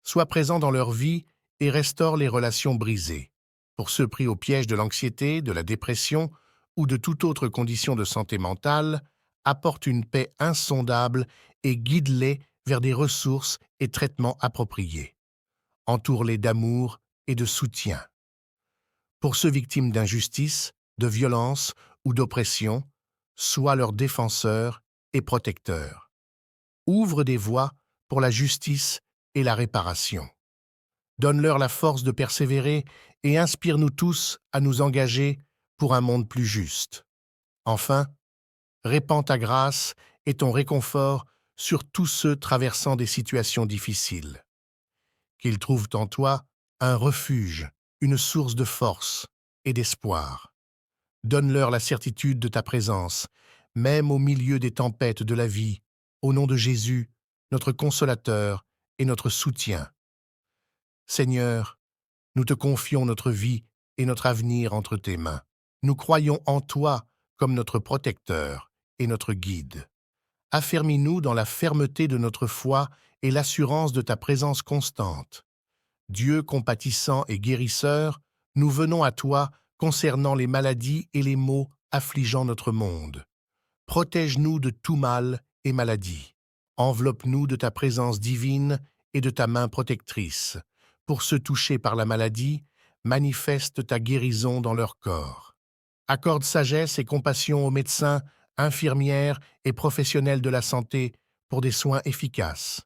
[SPEAKER 1] Sois présent dans leur vie et restaure les relations brisées. Pour ceux pris au piège de l'anxiété, de la dépression ou de toute autre condition de santé mentale, apporte une paix insondable et guide-les vers des ressources et traitements appropriés. Entoure-les d'amour et de soutien. Pour ceux victimes d'injustice, de violence ou d'oppression, sois leur défenseur et protecteur. Ouvre des voies pour la justice et la réparation. Donne-leur la force de persévérer et inspire-nous tous à nous engager pour un monde plus juste. Enfin, répands ta grâce et ton réconfort sur tous ceux traversant des situations difficiles. Qu'ils trouvent en toi un refuge, une source de force et d'espoir. Donne-leur la certitude de ta présence, même au milieu des tempêtes de la vie, au nom de Jésus, notre consolateur et notre soutien. Seigneur, nous te confions notre vie et notre avenir entre tes mains. Nous croyons en toi comme notre protecteur et notre guide. Affermis-nous dans la fermeté de notre foi et l'assurance de ta présence constante. Dieu compatissant et guérisseur, nous venons à toi concernant les maladies et les maux affligeant notre monde. Protège-nous de tout mal et maladie. Enveloppe-nous de ta présence divine et de ta main protectrice. Pour ceux touchés par la maladie, manifeste ta guérison dans leur corps. Accorde sagesse et compassion aux médecins, infirmières et professionnels de la santé pour des soins efficaces.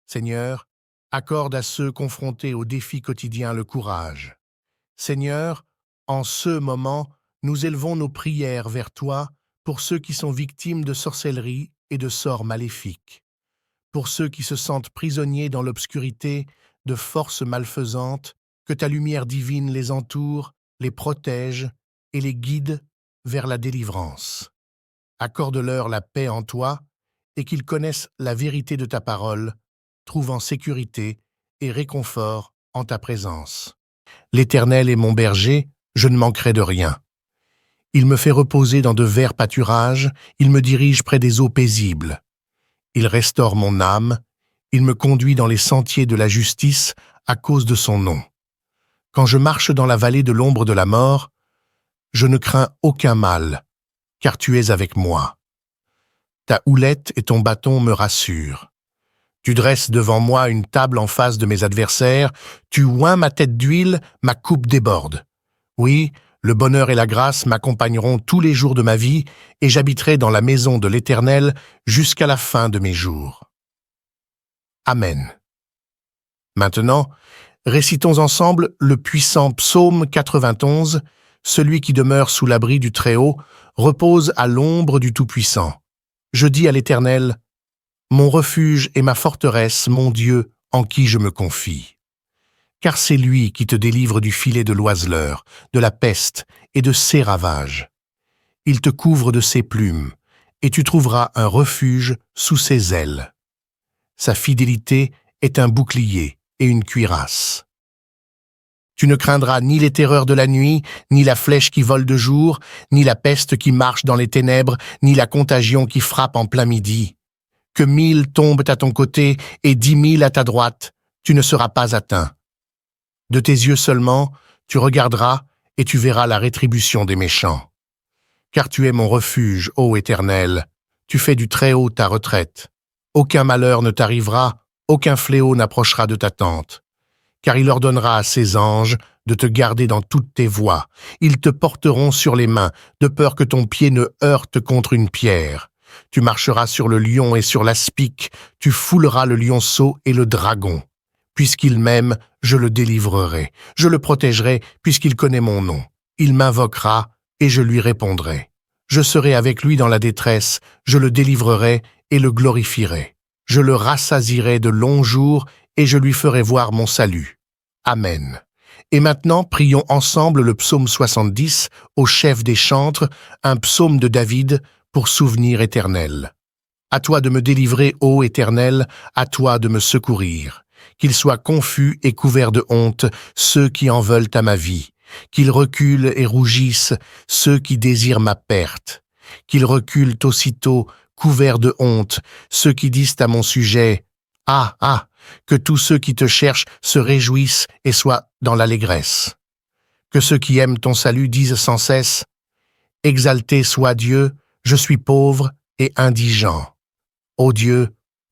[SPEAKER 1] Seigneur, accorde à ceux confrontés aux défis quotidiens le courage. Seigneur, en ce moment, nous élevons nos prières vers toi pour ceux qui sont victimes de sorcellerie et de sorts maléfiques. Pour ceux qui se sentent prisonniers dans l'obscurité de forces malfaisantes, que ta lumière divine les entoure, les protège et les guide vers la délivrance. Accorde-leur la paix en toi et qu'ils connaissent la vérité de ta parole, trouvant sécurité et réconfort en ta présence. L'Éternel est mon berger, je ne manquerai de rien. Il me fait reposer dans de verts pâturages, il me dirige près des eaux paisibles. Il restaure mon âme, il me conduit dans les sentiers de la justice à cause de son nom. Quand je marche dans la vallée de l'ombre de la mort, je ne crains aucun mal, car tu es avec moi. Ta houlette et ton bâton me rassurent. Tu dresses devant moi une table en face de mes adversaires, tu oins ma tête d'huile, ma coupe déborde. Oui, le bonheur et la grâce m'accompagneront tous les jours de ma vie, et j'habiterai dans la maison de l'Éternel jusqu'à la fin de mes jours. Amen. Maintenant, récitons ensemble le puissant psaume 91, celui qui demeure sous l'abri du Très-Haut, repose à l'ombre du Tout-Puissant. Je dis à l'Éternel, mon refuge et ma forteresse, mon Dieu, en qui je me confie. car c'est lui qui te délivre du filet de l'oiseleur, de la peste et de ses ravages. Il te couvre de ses plumes, et tu trouveras un refuge sous ses ailes. Sa fidélité est un bouclier et une cuirasse. Tu ne craindras ni les terreurs de la nuit, ni la flèche qui vole de jour, ni la peste qui marche dans les ténèbres, ni la contagion qui frappe en plein midi. Que 1000 tombent à ton côté et 10 000 à ta droite, tu ne seras pas atteint. De tes yeux seulement, tu regarderas et tu verras la rétribution des méchants. Car tu es mon refuge, ô Éternel, tu fais du Très-Haut ta retraite. Aucun malheur ne t'arrivera, aucun fléau n'approchera de ta tente. Car il ordonnera à ses anges de te garder dans toutes tes voies. Ils te porteront sur les mains, de peur que ton pied ne heurte contre une pierre. Tu marcheras sur le lion et sur l'aspic, tu fouleras le lionceau et le dragon. Puisqu'il m'aime, je le délivrerai. Je le protégerai, puisqu'il connaît mon nom. Il m'invoquera, et je lui répondrai. Je serai avec lui dans la détresse, je le délivrerai et le glorifierai. Je le rassasierai de longs jours, et je lui ferai voir mon salut. Amen. Et maintenant, prions ensemble le psaume 70 au chef des chantres, un psaume de David pour souvenir éternel. À toi de me délivrer, ô Éternel, à toi de me secourir. Qu'ils soient confus et couverts de honte, ceux qui en veulent à ma vie. Qu'ils reculent et rougissent, ceux qui désirent ma perte. Qu'ils reculent aussitôt, couverts de honte, ceux qui disent à mon sujet « Ah, ah !» Que tous ceux qui te cherchent se réjouissent et soient dans l'allégresse. Que ceux qui aiment ton salut disent sans cesse « Exalté soit Dieu, je suis pauvre et indigent. Ô Dieu,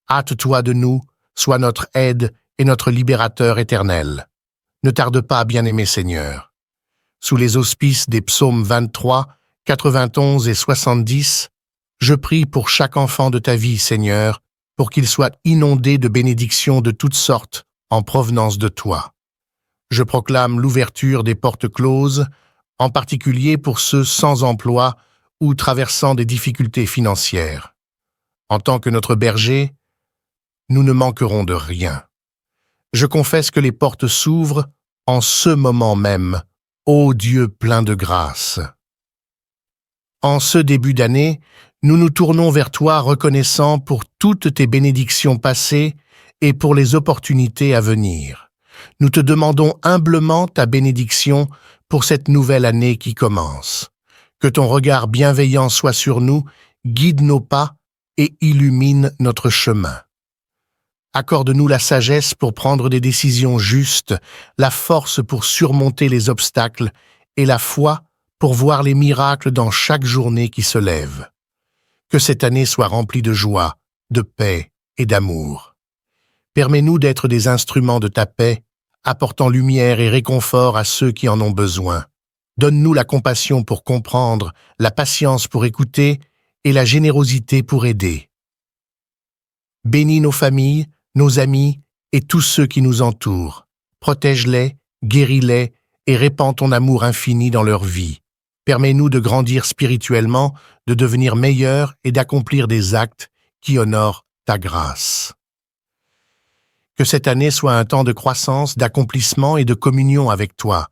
[SPEAKER 1] hâte-toi de nous, sois notre aide et notre libérateur éternel. Ne tarde pas, bien-aimé Seigneur. » Sous les auspices des psaumes 23, 91 et 70, je prie pour chaque enfant de ta vie, Seigneur, pour qu'il soit inondé de bénédictions de toutes sortes en provenance de toi. Je proclame l'ouverture des portes closes, en particulier pour ceux sans emploi ou traversant des difficultés financières. En tant que notre berger, nous ne manquerons de rien. Je confesse que les portes s'ouvrent en ce moment même, ô Dieu plein de grâce. En ce début d'année, nous nous tournons vers toi reconnaissants pour toutes tes bénédictions passées et pour les opportunités à venir. Nous te demandons humblement ta bénédiction pour cette nouvelle année qui commence. Que ton regard bienveillant soit sur nous, guide nos pas et illumine notre chemin. Accorde-nous la sagesse pour prendre des décisions justes, la force pour surmonter les obstacles et la foi pour voir les miracles dans chaque journée qui se lève. Que cette année soit remplie de joie, de paix et d'amour. Permets-nous d'être des instruments de ta paix, apportant lumière et réconfort à ceux qui en ont besoin. Donne-nous la compassion pour comprendre, la patience pour écouter et la générosité pour aider. Bénis nos familles, nos amis et tous ceux qui nous entourent. Protège-les, guéris-les et répands ton amour infini dans leur vie. Permets-nous de grandir spirituellement, de devenir meilleurs et d'accomplir des actes qui honorent ta grâce. Que cette année soit un temps de croissance, d'accomplissement et de communion avec toi.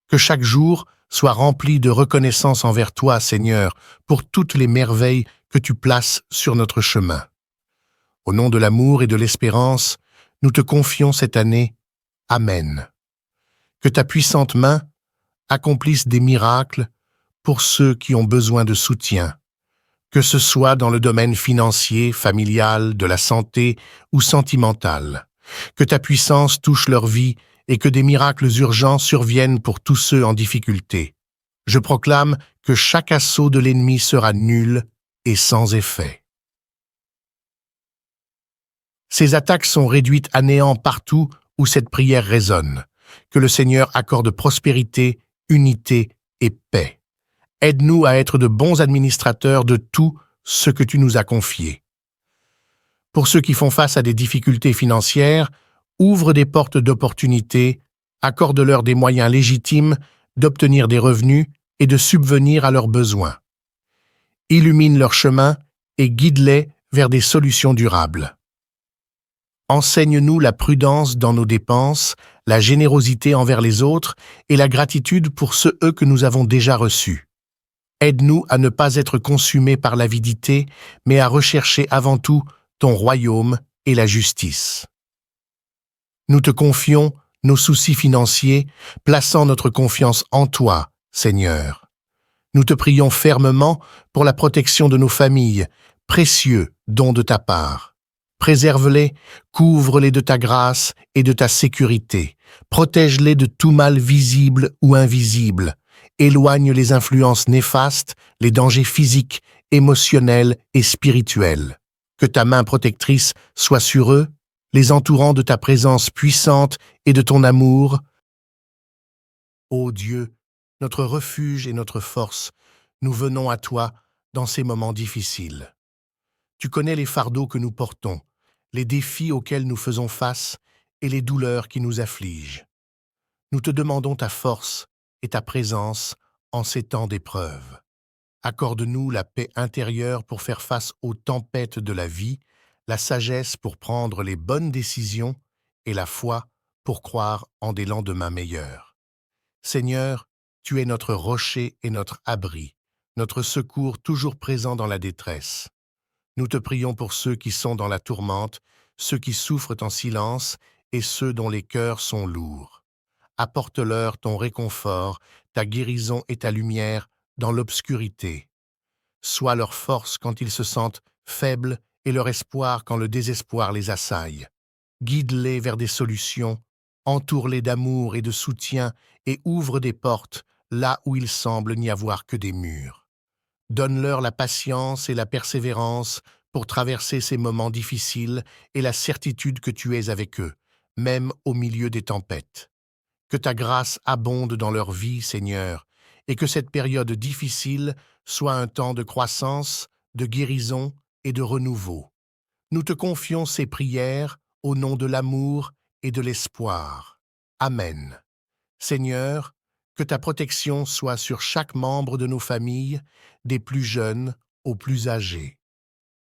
[SPEAKER 1] Que chaque jour soit rempli de reconnaissance envers toi, Seigneur, pour toutes les merveilles que tu places sur notre chemin. Au nom de l'amour et de l'espérance, nous te confions cette année. Amen. Que ta puissante main accomplisse des miracles pour ceux qui ont besoin de soutien, que ce soit dans le domaine financier, familial, de la santé ou sentimental. Que ta puissance touche leur vie et que des miracles urgents surviennent pour tous ceux en difficulté. Je proclame que chaque assaut de l'ennemi sera nul et sans effet. Ces attaques sont réduites à néant partout où cette prière résonne. Que le Seigneur accorde prospérité, unité et paix. Aide-nous à être de bons administrateurs de tout ce que tu nous as confié. Pour ceux qui font face à des difficultés financières, ouvre des portes d'opportunités, accorde-leur des moyens légitimes d'obtenir des revenus et de subvenir à leurs besoins. Illumine leur chemin et guide-les vers des solutions durables. Enseigne-nous la prudence dans nos dépenses, la générosité envers les autres et la gratitude pour ceux que nous avons déjà reçus. Aide-nous à ne pas être consumés par l'avidité, mais à rechercher avant tout ton royaume et la justice. Nous te confions nos soucis financiers, plaçant notre confiance en toi, Seigneur. Nous te prions fermement pour la protection de nos familles, précieux don de ta part. Préserve-les, couvre-les de ta grâce et de ta sécurité. Protège-les de tout mal visible ou invisible. Éloigne les influences néfastes, les dangers physiques, émotionnels et spirituels. Que ta main protectrice soit sur eux, les entourant de ta présence puissante et de ton amour. Ô Dieu, notre refuge et notre force, nous venons à toi dans ces moments difficiles. Tu connais les fardeaux que nous portons, les défis auxquels nous faisons face et les douleurs qui nous affligent. Nous te demandons ta force et ta présence en ces temps d'épreuve. Accorde-nous la paix intérieure pour faire face aux tempêtes de la vie, la sagesse pour prendre les bonnes décisions et la foi pour croire en des lendemains meilleurs. Seigneur, tu es notre rocher et notre abri, notre secours toujours présent dans la détresse. Nous te prions pour ceux qui sont dans la tourmente, ceux qui souffrent en silence et ceux dont les cœurs sont lourds. Apporte-leur ton réconfort, ta guérison et ta lumière dans l'obscurité. Sois leur force quand ils se sentent faibles et leur espoir quand le désespoir les assaille. Guide-les vers des solutions, entoure-les d'amour et de soutien et ouvre des portes là où il semble n'y avoir que des murs. Donne-leur la patience et la persévérance pour traverser ces moments difficiles et la certitude que tu es avec eux, même au milieu des tempêtes. Que ta grâce abonde dans leur vie, Seigneur, et que cette période difficile soit un temps de croissance, de guérison et de renouveau. Nous te confions ces prières au nom de l'amour et de l'espoir. Amen. Seigneur, que ta protection soit sur chaque membre de nos familles, des plus jeunes aux plus âgés.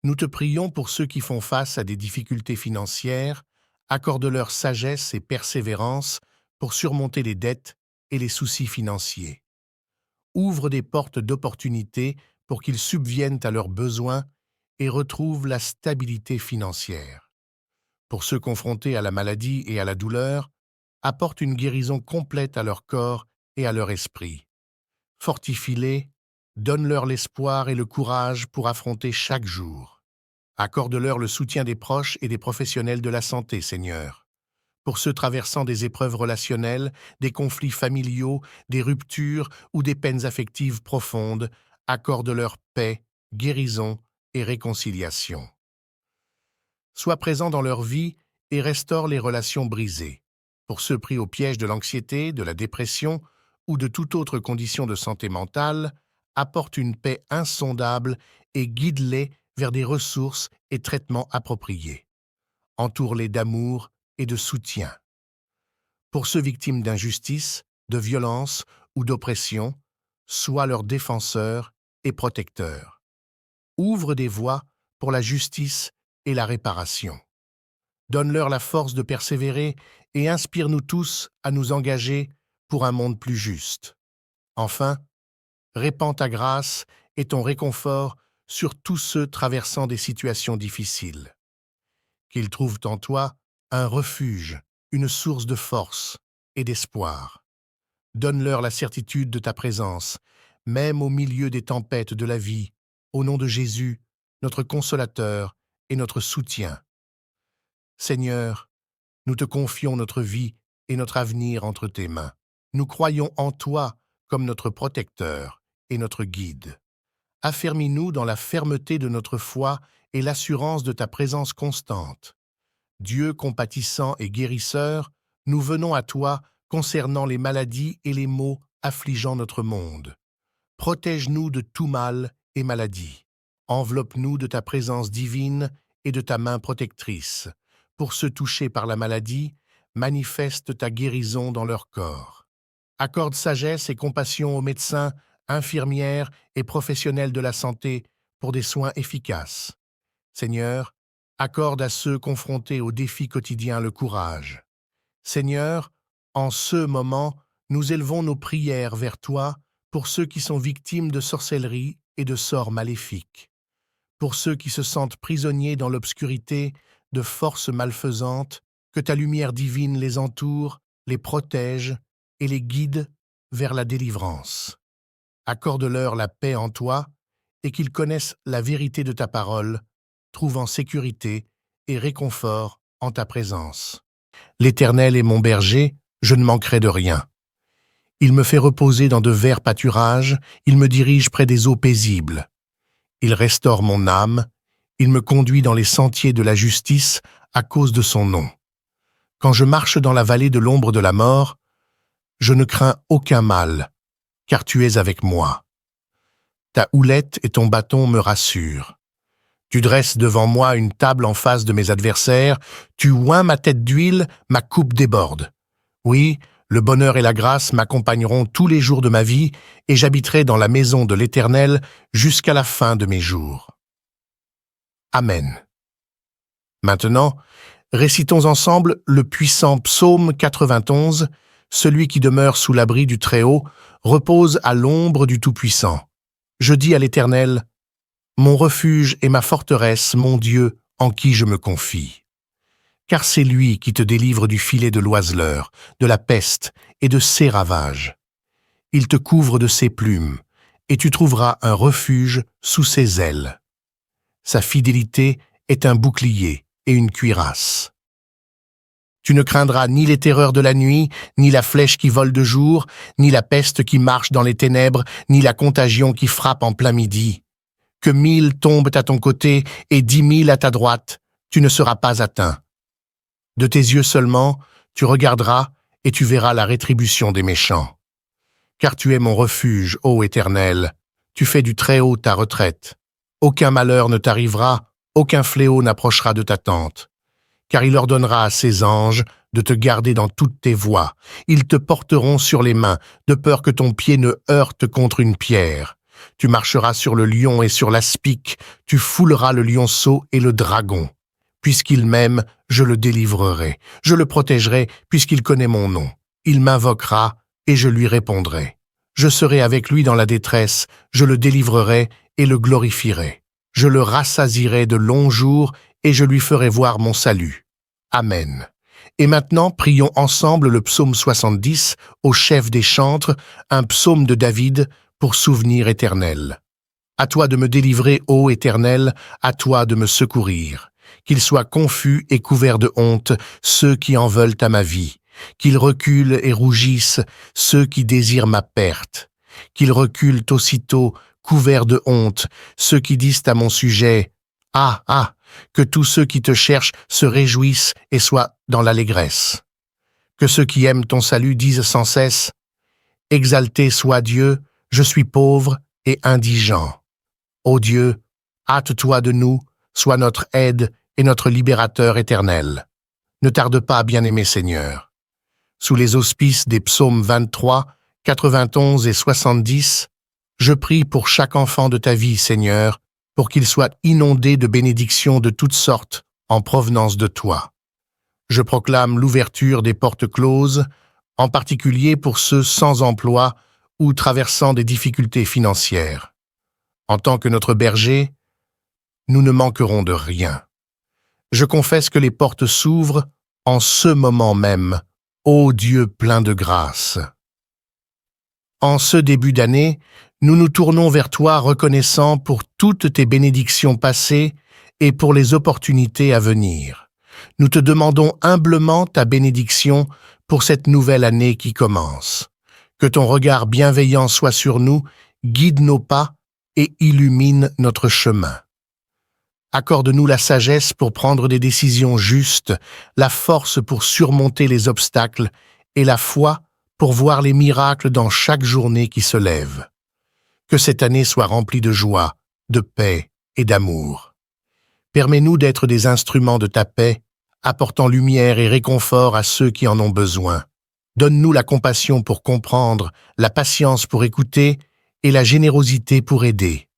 [SPEAKER 1] Nous te prions pour ceux qui font face à des difficultés financières, accorde-leur sagesse et persévérance pour surmonter les dettes et les soucis financiers. Ouvre des portes d'opportunités pour qu'ils subviennent à leurs besoins et retrouvent la stabilité financière. Pour ceux confrontés à la maladie et à la douleur, apporte une guérison complète à leur corps et à leur esprit. Fortifie-les, donne-leur l'espoir et le courage pour affronter chaque jour. Accorde-leur le soutien des proches et des professionnels de la santé, Seigneur. Pour ceux traversant des épreuves relationnelles, des conflits familiaux, des ruptures ou des peines affectives profondes, accorde-leur paix, guérison et réconciliation. Sois présent dans leur vie et restaure les relations brisées. Pour ceux pris au piège de l'anxiété, de la dépression ou de toute autre condition de santé mentale, apporte une paix insondable et guide-les vers des ressources et traitements appropriés. Entoure-les d'amour et de soutien. Pour ceux victimes d'injustice, de violence ou d'oppression, sois leur défenseur et protecteur. Ouvre des voies pour la justice et la réparation. Donne-leur la force de persévérer et inspire-nous tous à nous engager pour un monde plus juste. Enfin, répands ta grâce et ton réconfort sur tous ceux traversant des situations difficiles. Qu'ils trouvent en toi un refuge, une source de force et d'espoir. Donne-leur la certitude de ta présence, même au milieu des tempêtes de la vie, au nom de Jésus, notre consolateur et notre soutien. Seigneur, nous te confions notre vie et notre avenir entre tes mains. Nous croyons en toi comme notre protecteur et notre guide. Affermis-nous dans la fermeté de notre foi et l'assurance de ta présence constante. Dieu compatissant et guérisseur, nous venons à toi concernant les maladies et les maux affligeant notre monde. Protège-nous de tout mal et maladie. Enveloppe-nous de ta présence divine et de ta main protectrice. Pour ceux touchés par la maladie, manifeste ta guérison dans leur corps. Accorde sagesse et compassion aux médecins, infirmières et professionnels de la santé pour des soins efficaces. Seigneur, Accorde à ceux confrontés aux défis quotidiens le courage. Seigneur, en ce moment, nous élevons nos prières vers toi pour ceux qui sont victimes de sorcellerie et de sorts maléfiques, pour ceux qui se sentent prisonniers dans l'obscurité de forces malfaisantes, que ta lumière divine les entoure, les protège et les guide vers la délivrance. Accorde-leur la paix en toi et qu'ils connaissent la vérité de ta parole, trouvant sécurité et réconfort en ta présence. L'Éternel est mon berger, je ne manquerai de rien. Il me fait reposer dans de verts pâturages, il me dirige près des eaux paisibles. Il restaure mon âme, il me conduit dans les sentiers de la justice à cause de son nom. Quand je marche dans la vallée de l'ombre de la mort, je ne crains aucun mal, car tu es avec moi. Ta houlette et ton bâton me rassurent. Tu dresses devant moi une table en face de mes adversaires, tu oins ma tête d'huile, ma coupe déborde. Oui, le bonheur et la grâce m'accompagneront tous les jours de ma vie, et j'habiterai dans la maison de l'Éternel jusqu'à la fin de mes jours. Amen. Maintenant, récitons ensemble le puissant psaume 91, celui qui demeure sous l'abri du Très-Haut, repose à l'ombre du Tout-Puissant. Je dis à l'Éternel, mon refuge et ma forteresse, mon Dieu, en qui je me confie. Car c'est lui qui te délivre du filet de l'oiseleur, de la peste et de ses ravages. Il te couvre de ses plumes, et tu trouveras un refuge sous ses ailes. Sa fidélité est un bouclier et une cuirasse. Tu ne craindras ni les terreurs de la nuit, ni la flèche qui vole de jour, ni la peste qui marche dans les ténèbres, ni la contagion qui frappe en plein midi. Que 1000 tombent à ton côté et 10 000 à ta droite, tu ne seras pas atteint. De tes yeux seulement, tu regarderas et tu verras la rétribution des méchants. Car tu es mon refuge, ô Éternel, tu fais du Très-Haut ta retraite. Aucun malheur ne t'arrivera, aucun fléau n'approchera de ta tente. Car il ordonnera à ses anges de te garder dans toutes tes voies. Ils te porteront sur les mains, de peur que ton pied ne heurte contre une pierre. Tu marcheras sur le lion et sur l'aspic, tu fouleras le lionceau et le dragon. Puisqu'il m'aime, je le délivrerai. Je le protégerai, puisqu'il connaît mon nom. Il m'invoquera, et je lui répondrai. Je serai avec lui dans la détresse, je le délivrerai et le glorifierai. Je le rassasierai de longs jours, et je lui ferai voir mon salut. Amen. Et maintenant, prions ensemble le psaume 70, au chef des chantres, un psaume de David, pour souvenir éternel. À toi de me délivrer, ô Éternel, à toi de me secourir. Qu'ils soient confus et couverts de honte, ceux qui en veulent à ma vie. Qu'ils reculent et rougissent, ceux qui désirent ma perte. Qu'ils reculent aussitôt, couverts de honte, ceux qui disent à mon sujet « Ah, ah !» Que tous ceux qui te cherchent se réjouissent et soient dans l'allégresse. Que ceux qui aiment ton salut disent sans cesse « Exalté soit Dieu, je suis pauvre et indigent. Ô Dieu, hâte-toi de nous, sois notre aide et notre libérateur éternel. Ne tarde pas, bien-aimé Seigneur. » Sous les auspices des psaumes 23, 91 et 70, je prie pour chaque enfant de ta vie, Seigneur, pour qu'il soit inondé de bénédictions de toutes sortes en provenance de toi. Je proclame l'ouverture des portes closes, en particulier pour ceux sans emploi ou traversant des difficultés financières. En tant que notre berger, nous ne manquerons de rien. Je confesse que les portes s'ouvrent en ce moment même, ô Dieu plein de grâce. En ce début d'année, nous nous tournons vers toi reconnaissants pour toutes tes bénédictions passées et pour les opportunités à venir. Nous te demandons humblement ta bénédiction pour cette nouvelle année qui commence. Que ton regard bienveillant soit sur nous, guide nos pas et illumine notre chemin. Accorde-nous la sagesse pour prendre des décisions justes, la force pour surmonter les obstacles et la foi pour voir les miracles dans chaque journée qui se lève. Que cette année soit remplie de joie, de paix et d'amour. Permets-nous d'être des instruments de ta paix, apportant lumière et réconfort à ceux qui en ont besoin. Donne-nous la compassion pour comprendre, la patience pour écouter et la générosité pour aider.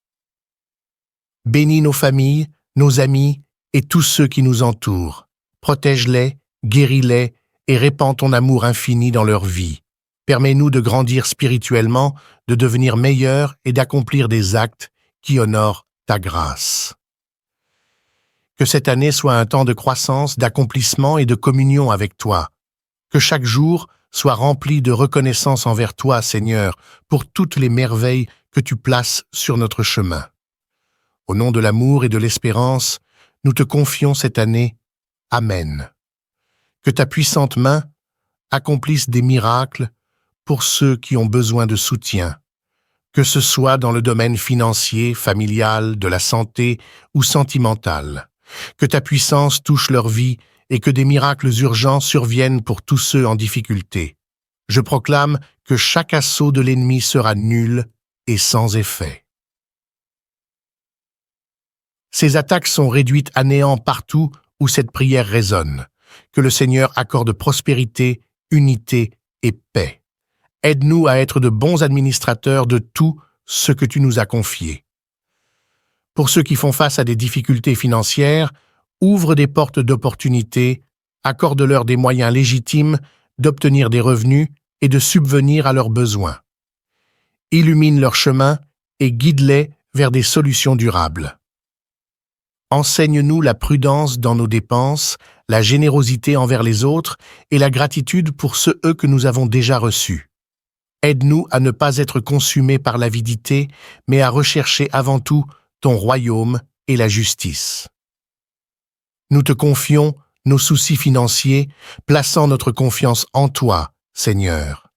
[SPEAKER 1] Bénis nos familles, nos amis et tous ceux qui nous entourent. Protège-les, guéris-les et répands ton amour infini dans leur vie. Permets-nous de grandir spirituellement, de devenir meilleurs et d'accomplir des actes qui honorent ta grâce. Que cette année soit un temps de croissance, d'accomplissement et de communion avec toi. Que chaque jour soit rempli de reconnaissance envers toi, Seigneur, pour toutes les merveilles que tu places sur notre chemin. Au nom de l'amour et de l'espérance, nous te confions cette année. Amen. Que ta puissante main accomplisse des miracles pour ceux qui ont besoin de soutien, que ce soit dans le domaine financier, familial, de la santé ou sentimental. Que ta puissance touche leur vie et que des miracles urgents surviennent pour tous ceux en difficulté. Je proclame que chaque assaut de l'ennemi sera nul et sans effet. Ces attaques sont réduites à néant partout où cette prière résonne. Que le Seigneur accorde prospérité, unité et paix. Aide-nous à être de bons administrateurs de tout ce que tu nous as confié. Pour ceux qui font face à des difficultés financières, ouvre des portes d'opportunité, accorde-leur des moyens légitimes d'obtenir des revenus et de subvenir à leurs besoins. Illumine leur chemin et guide-les vers des solutions durables. Enseigne-nous la prudence dans nos dépenses, la générosité envers les autres et la gratitude pour ceux que nous avons déjà reçus. Aide-nous à ne pas être consumés par l'avidité, mais à rechercher avant tout ton royaume et la justice. Nous te confions nos soucis financiers, plaçant notre confiance en toi, Seigneur.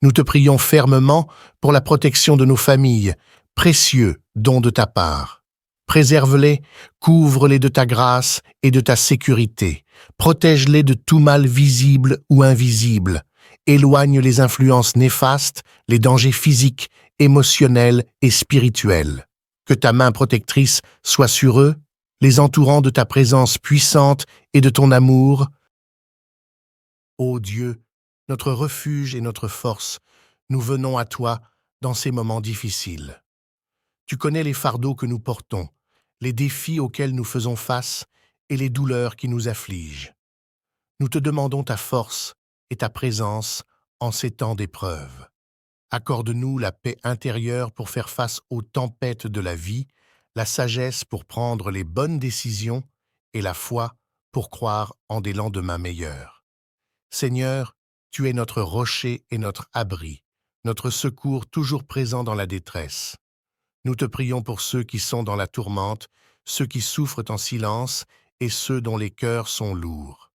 [SPEAKER 1] Nous te prions fermement pour la protection de nos familles, précieux don de ta part. Préserve-les, couvre-les de ta grâce et de ta sécurité. Protège-les de tout mal visible ou invisible. Éloigne les influences néfastes, les dangers physiques, émotionnels et spirituels. Que ta main protectrice soit sur eux, les entourant de ta présence puissante et de ton amour. Ô Dieu, notre refuge et notre force, nous venons à toi dans ces moments difficiles. Tu connais les fardeaux que nous portons, les défis auxquels nous faisons face et les douleurs qui nous affligent. Nous te demandons ta force et ta présence en ces temps d'épreuve. Accorde-nous la paix intérieure pour faire face aux tempêtes de la vie, la sagesse pour prendre les bonnes décisions et la foi pour croire en des lendemains meilleurs. Seigneur, tu es notre rocher et notre abri, notre secours toujours présent dans la détresse. Nous te prions pour ceux qui sont dans la tourmente, ceux qui souffrent en silence et ceux dont les cœurs sont lourds.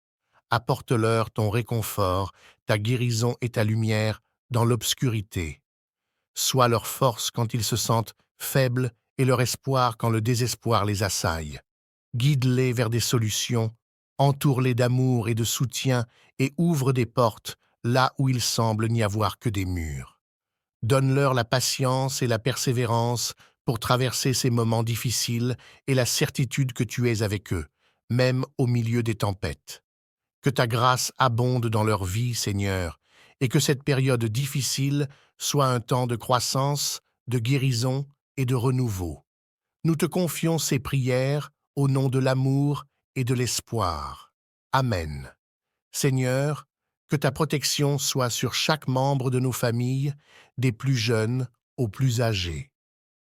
[SPEAKER 1] Apporte-leur ton réconfort, ta guérison et ta lumière dans l'obscurité. Sois leur force quand ils se sentent faibles et leur espoir quand le désespoir les assaille. Guide-les vers des solutions, entoure-les d'amour et de soutien et ouvre des portes là où il semble n'y avoir que des murs. Donne-leur la patience et la persévérance pour traverser ces moments difficiles et la certitude que tu es avec eux, même au milieu des tempêtes. Que ta grâce abonde dans leur vie, Seigneur, et que cette période difficile soit un temps de croissance, de guérison et de renouveau. Nous te confions ces prières au nom de l'amour et de l'espoir. Amen. Seigneur, que ta protection soit sur chaque membre de nos familles, des plus jeunes aux plus âgés.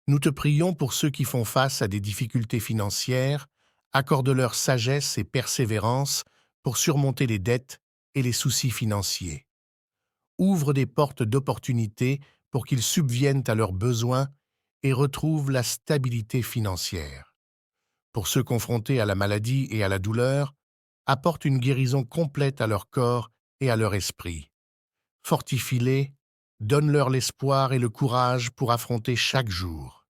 [SPEAKER 1] Nous te prions pour ceux qui font face à des difficultés financières, accorde-leur sagesse et persévérance pour surmonter les dettes et les soucis financiers. Ouvre des portes d'opportunité pour qu'ils subviennent à leurs besoins et retrouvent la stabilité financière. Pour ceux confrontés à la maladie et à la douleur, apporte une guérison complète à leur corps et à leur esprit. Fortifie-les, donne-leur l'espoir et le courage pour affronter chaque jour.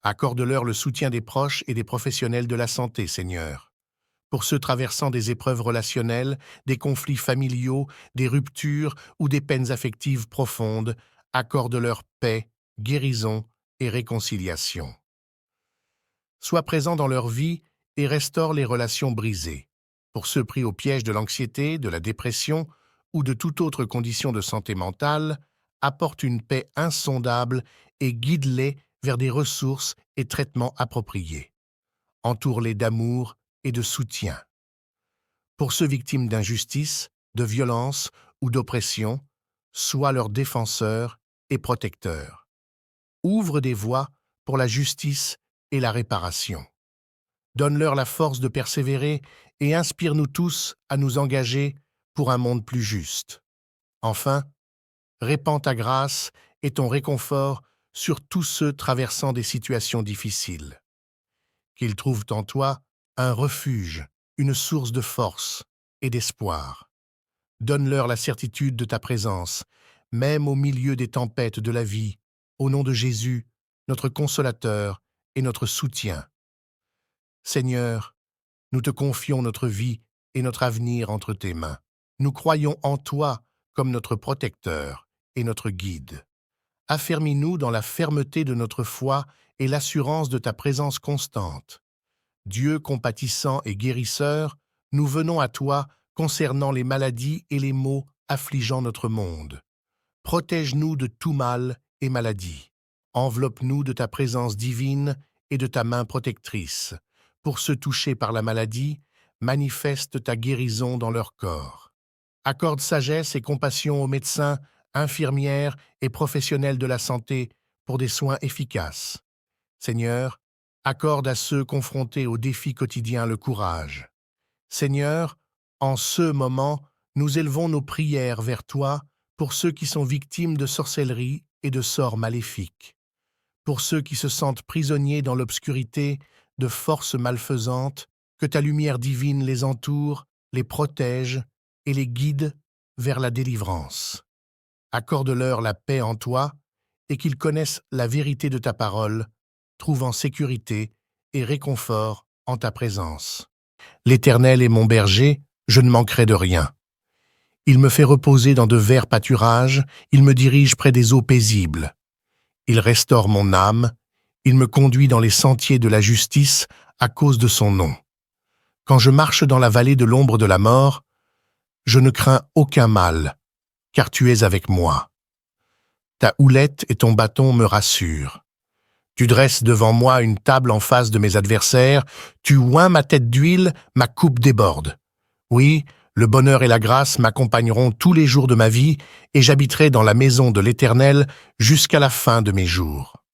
[SPEAKER 1] Accorde-leur le soutien des proches et des professionnels de la santé, Seigneur. Pour ceux traversant des épreuves relationnelles, des conflits familiaux, des ruptures ou des peines affectives profondes, accorde-leur paix, guérison et réconciliation. Sois présent dans leur vie et restaure les relations brisées. Pour ceux pris au piège de l'anxiété, de la dépression ou de toute autre condition de santé mentale, apporte une paix insondable et guide-les vers des ressources et traitements appropriés. Entoure-les d'amour et de soutien. Pour ceux victimes d'injustice, de violence ou d'oppression, sois leur défenseur et protecteur. Ouvre des voies pour la justice et la réparation. Donne-leur la force de persévérer et inspire-nous tous à nous engager pour un monde plus juste. Enfin, répands ta grâce et ton réconfort sur tous ceux traversant des situations difficiles. Qu'ils trouvent en toi un refuge, une source de force et d'espoir. Donne-leur la certitude de ta présence, même au milieu des tempêtes de la vie, au nom de Jésus, notre consolateur et notre soutien. Seigneur, nous te confions notre vie et notre avenir entre tes mains. Nous croyons en toi comme notre protecteur et notre guide. Affermis-nous dans la fermeté de notre foi et l'assurance de ta présence constante. Dieu compatissant et guérisseur, nous venons à toi concernant les maladies et les maux affligeant notre monde. Protège-nous de tout mal et maladie. Enveloppe-nous de ta présence divine et de ta main protectrice. Pour ceux touchés par la maladie, manifeste ta guérison dans leur corps. Accorde sagesse et compassion aux médecins, infirmières et professionnels de la santé pour des soins efficaces. Seigneur, accorde à ceux confrontés aux défis quotidiens le courage. Seigneur, en ce moment, nous élevons nos prières vers toi pour ceux qui sont victimes de sorcellerie et de sorts maléfiques. Pour ceux qui se sentent prisonniers dans l'obscurité de forces malfaisantes, que ta lumière divine les entoure, les protège et les guide vers la délivrance. Accorde-leur la paix en toi et qu'ils connaissent la vérité de ta parole, trouvant sécurité et réconfort en ta présence. L'Éternel est mon berger, je ne manquerai de rien. Il me fait reposer dans de verts pâturages, il me dirige près des eaux paisibles. Il restaure mon âme, il me conduit dans les sentiers de la justice à cause de son nom. Quand je marche dans la vallée de l'ombre de la mort, je ne crains aucun mal, car tu es avec moi. Ta houlette et ton bâton me rassurent. Tu dresses devant moi une table en face de mes adversaires, tu oins ma tête d'huile, ma coupe déborde. Oui, le bonheur et la grâce m'accompagneront tous les jours de ma vie, et j'habiterai dans la maison de l'Éternel jusqu'à la fin de mes jours.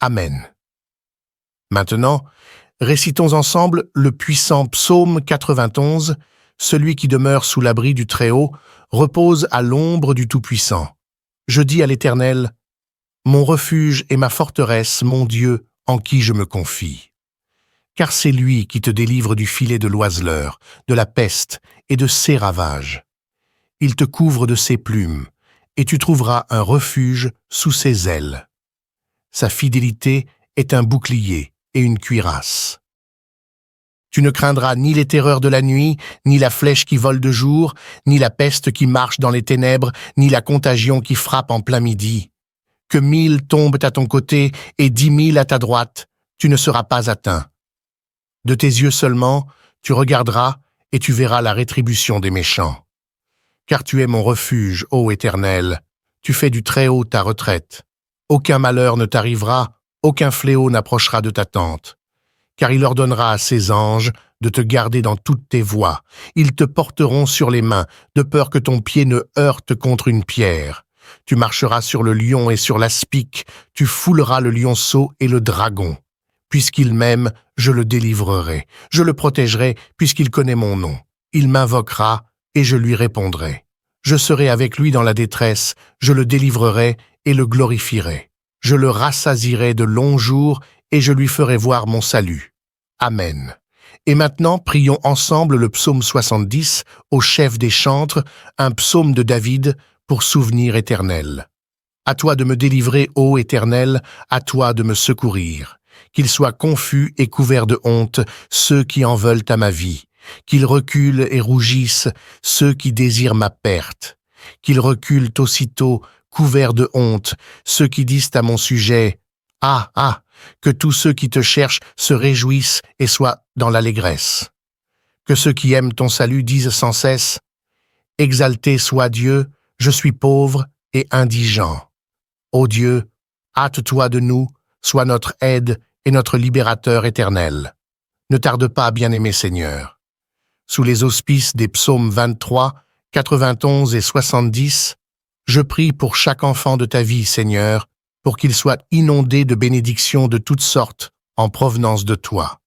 [SPEAKER 1] Amen. Maintenant, récitons ensemble le puissant psaume 91, celui qui demeure sous l'abri du Très-Haut, repose à l'ombre du Tout-Puissant. Je dis à l'Éternel, mon refuge et ma forteresse, mon Dieu, en qui je me confie. Car c'est lui qui te délivre du filet de l'oiseleur, de la peste et de ses ravages. Il te couvre de ses plumes, et tu trouveras un refuge sous ses ailes. Sa fidélité est un bouclier et une cuirasse. Tu ne craindras ni les terreurs de la nuit, ni la flèche qui vole de jour, ni la peste qui marche dans les ténèbres, ni la contagion qui frappe en plein midi. Que 1000 tombent à ton côté et 10 000 à ta droite, tu ne seras pas atteint. De tes yeux seulement, tu regarderas et tu verras la rétribution des méchants. Car tu es mon refuge, ô Éternel, tu fais du Très-Haut ta retraite. Aucun malheur ne t'arrivera, aucun fléau n'approchera de ta tente. Car il ordonnera à ses anges de te garder dans toutes tes voies. Ils te porteront sur les mains, de peur que ton pied ne heurte contre une pierre. Tu marcheras sur le lion et sur l'aspic, tu fouleras le lionceau et le dragon. Puisqu'il m'aime, je le délivrerai. Je le protégerai, puisqu'il connaît mon nom. Il m'invoquera, et je lui répondrai. Je serai avec lui dans la détresse, je le délivrerai et le glorifierai. Je le rassasierai de longs jours, et je lui ferai voir mon salut. Amen. Et maintenant, prions ensemble le psaume 70 au chef des chantres, un psaume de David pour souvenir éternel. À toi de me délivrer, ô Éternel, à toi de me secourir. Qu'ils soient confus et couverts de honte, ceux qui en veulent à ma vie. Qu'ils reculent et rougissent, ceux qui désirent ma perte. Qu'ils reculent aussitôt, couverts de honte, ceux qui disent à mon sujet « Ah, ah !» Que tous ceux qui te cherchent se réjouissent et soient dans l'allégresse. Que ceux qui aiment ton salut disent sans cesse « Exalté soit Dieu, je suis pauvre et indigent. Ô Dieu, hâte-toi de nous, sois notre aide et notre libérateur éternel. Ne tarde pas, bien-aimé Seigneur. Sous les auspices des psaumes 23, 91 et 70, je prie pour chaque enfant de ta vie, Seigneur, pour qu'il soit inondé de bénédictions de toutes sortes en provenance de toi.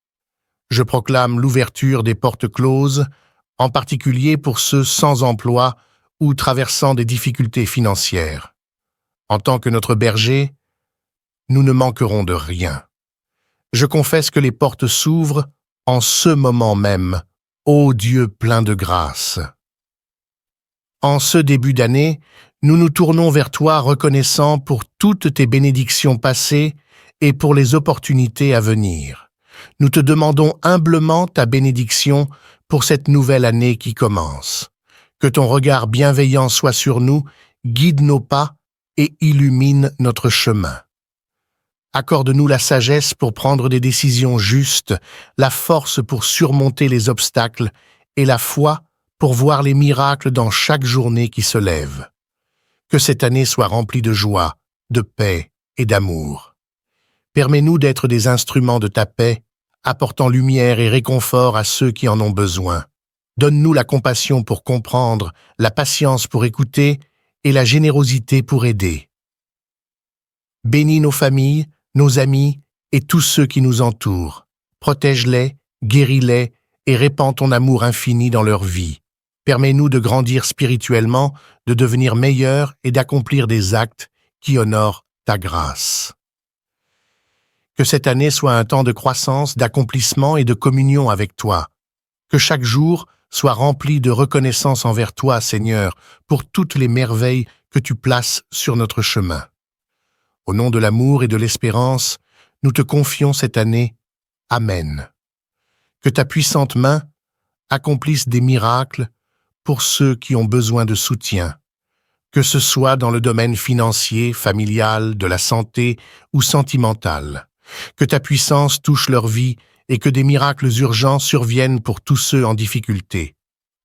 [SPEAKER 1] Je proclame l'ouverture des portes closes, en particulier pour ceux sans emploi ou traversant des difficultés financières. En tant que notre berger, nous ne manquerons de rien. Je confesse que les portes s'ouvrent en ce moment même, ô Dieu plein de grâce. En ce début d'année, nous nous tournons vers toi reconnaissants pour toutes tes bénédictions passées et pour les opportunités à venir. Nous te demandons humblement ta bénédiction pour cette nouvelle année qui commence. Que ton regard bienveillant soit sur nous, guide nos pas et illumine notre chemin. Accorde-nous la sagesse pour prendre des décisions justes, la force pour surmonter les obstacles et la foi pour voir les miracles dans chaque journée qui se lève. Que cette année soit remplie de joie, de paix et d'amour. Permets-nous d'être des instruments de ta paix, apportant lumière et réconfort à ceux qui en ont besoin. Donne-nous la compassion pour comprendre, la patience pour écouter et la générosité pour aider. Bénis nos familles, nos amis et tous ceux qui nous entourent. Protège-les, guéris-les et répands ton amour infini dans leur vie. Permets-nous de grandir spirituellement, de devenir meilleurs et d'accomplir des actes qui honorent ta grâce. Que cette année soit un temps de croissance, d'accomplissement et de communion avec toi. Que chaque jour soit rempli de reconnaissance envers toi, Seigneur, pour toutes les merveilles que tu places sur notre chemin. Au nom de l'amour et de l'espérance, nous te confions cette année. Amen. Que ta puissante main accomplisse des miracles pour ceux qui ont besoin de soutien, que ce soit dans le domaine financier, familial, de la santé ou sentimental. Que ta puissance touche leur vie et que des miracles urgents surviennent pour tous ceux en difficulté.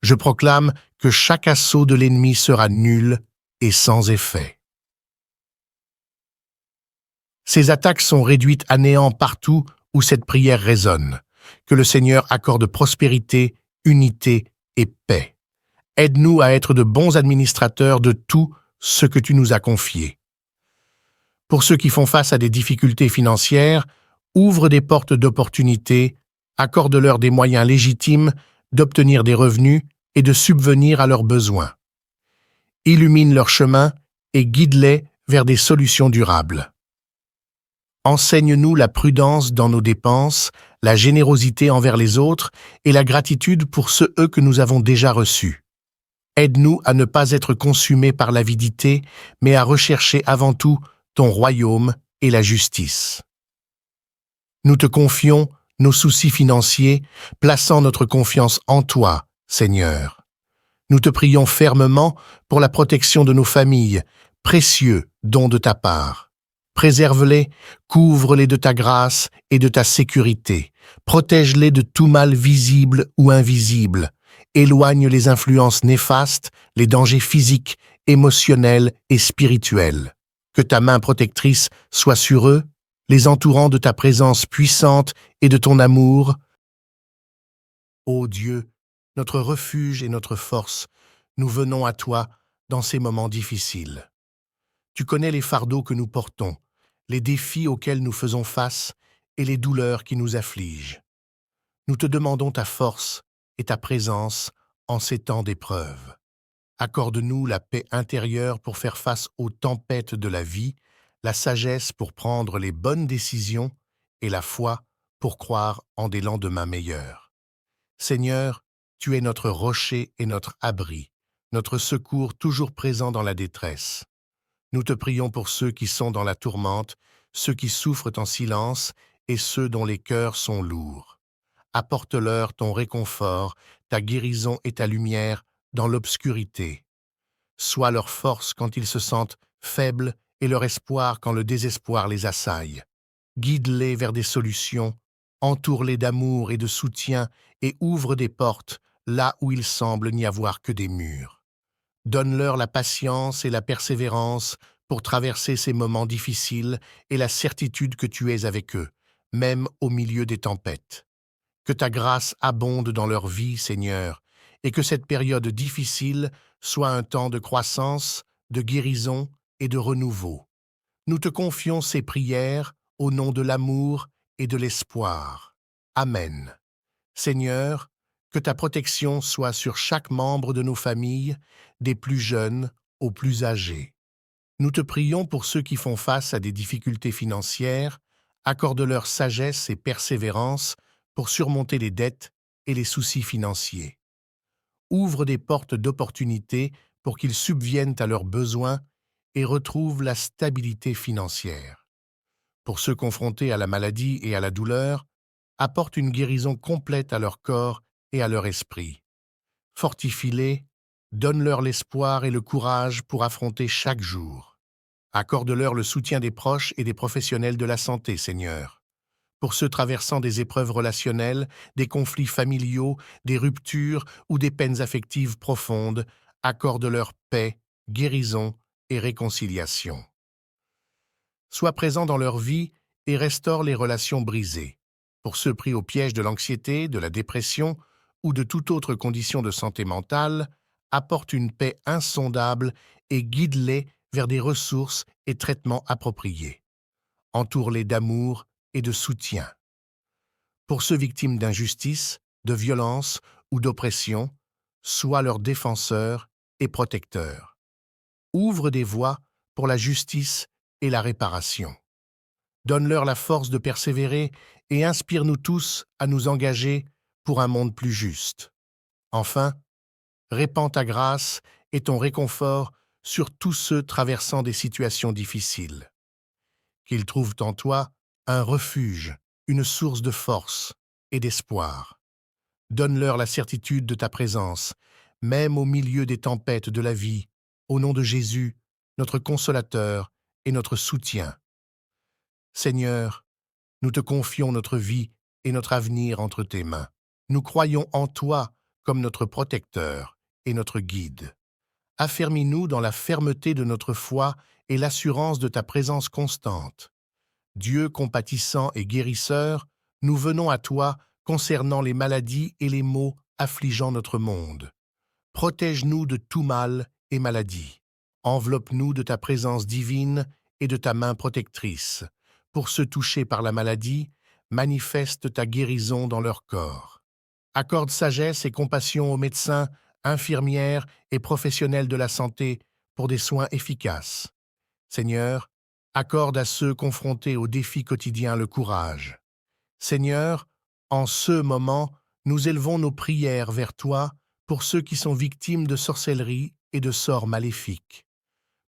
[SPEAKER 1] Je proclame que chaque assaut de l'ennemi sera nul et sans effet. Ces attaques sont réduites à néant partout où cette prière résonne. Que le Seigneur accorde prospérité, unité et paix. Aide-nous à être de bons administrateurs de tout ce que tu nous as confié. Pour ceux qui font face à des difficultés financières, ouvre des portes d'opportunités, accorde-leur des moyens légitimes d'obtenir des revenus et de subvenir à leurs besoins. Illumine leur chemin et guide-les vers des solutions durables. Enseigne-nous la prudence dans nos dépenses, la générosité envers les autres et la gratitude pour ceux que nous avons déjà reçus. Aide-nous à ne pas être consumés par l'avidité, mais à rechercher avant tout ton royaume et la justice. Nous te confions nos soucis financiers, plaçant notre confiance en toi, Seigneur. Nous te prions fermement pour la protection de nos familles, précieux don de ta part. Préserve-les, couvre-les de ta grâce et de ta sécurité. Protège-les de tout mal visible ou invisible. Éloigne les influences néfastes, les dangers physiques, émotionnels et spirituels. Que ta main protectrice soit sur eux, les entourant de ta présence puissante et de ton amour. Ô Dieu, notre refuge et notre force, nous venons à toi dans ces moments difficiles. Tu connais les fardeaux que nous portons, les défis auxquels nous faisons face et les douleurs qui nous affligent. Nous te demandons ta force et ta présence en ces temps d'épreuve. Accorde-nous la paix intérieure pour faire face aux tempêtes de la vie, la sagesse pour prendre les bonnes décisions et la foi pour croire en des lendemains meilleurs. Seigneur, tu es notre rocher et notre abri, notre secours toujours présent dans la détresse. Nous te prions pour ceux qui sont dans la tourmente, ceux qui souffrent en silence et ceux dont les cœurs sont lourds. Apporte-leur ton réconfort, ta guérison et ta lumière dans l'obscurité. Sois leur force quand ils se sentent faibles et leur espoir quand le désespoir les assaille. Guide-les vers des solutions, entoure-les d'amour et de soutien et ouvre des portes là où il semble n'y avoir que des murs. Donne-leur la patience et la persévérance pour traverser ces moments difficiles et la certitude que tu es avec eux, même au milieu des tempêtes. Que ta grâce abonde dans leur vie, Seigneur, et que cette période difficile soit un temps de croissance, de guérison et de renouveau. Nous te confions ces prières au nom de l'amour et de l'espoir. Amen. Seigneur, que ta protection soit sur chaque membre de nos familles, des plus jeunes aux plus âgés. Nous te prions pour ceux qui font face à des difficultés financières, accorde-leur sagesse et persévérance pour surmonter les dettes et les soucis financiers. Ouvre des portes d'opportunités pour qu'ils subviennent à leurs besoins et retrouvent la stabilité financière. Pour ceux confrontés à la maladie et à la douleur, apporte une guérison complète à leur corps et à leur esprit. Fortifie-les, donne-leur l'espoir et le courage pour affronter chaque jour. Accorde-leur le soutien des proches et des professionnels de la santé, Seigneur. Pour ceux traversant des épreuves relationnelles, des conflits familiaux, des ruptures ou des peines affectives profondes, accorde-leur paix, guérison et réconciliation. Sois présent dans leur vie et restaure les relations brisées. Pour ceux pris au piège de l'anxiété, de la dépression ou de toute autre condition de santé mentale, apporte une paix insondable et guide-les vers des ressources et traitements appropriés. Entoure-les d'amour et de soutien. Pour ceux victimes d'injustice, de violence ou d'oppression, sois leur défenseur et protecteur. Ouvre des voies pour la justice et la réparation. Donne-leur la force de persévérer et inspire-nous tous à nous engager pour un monde plus juste. Enfin, répands ta grâce et ton réconfort sur tous ceux traversant des situations difficiles. Qu'ils trouvent en toi un refuge, une source de force et d'espoir. Donne-leur la certitude de ta présence, même au milieu des tempêtes de la vie, au nom de Jésus, notre consolateur et notre soutien. Seigneur, nous te confions notre vie et notre avenir entre tes mains. Nous croyons en toi comme notre protecteur et notre guide. Affermis-nous dans la fermeté de notre foi et l'assurance de ta présence constante. Dieu compatissant et guérisseur, nous venons à toi concernant les maladies et les maux affligeant notre monde. Protège-nous de tout mal et maladie. Enveloppe-nous de ta présence divine et de ta main protectrice. Pour ceux touchés par la maladie, manifeste ta guérison dans leur corps. Accorde sagesse et compassion aux médecins, infirmières et professionnels de la santé pour des soins efficaces. Seigneur, accorde à ceux confrontés aux défis quotidiens le courage. Seigneur, en ce moment, nous élevons nos prières vers toi pour ceux qui sont victimes de sorcellerie et de sorts maléfiques.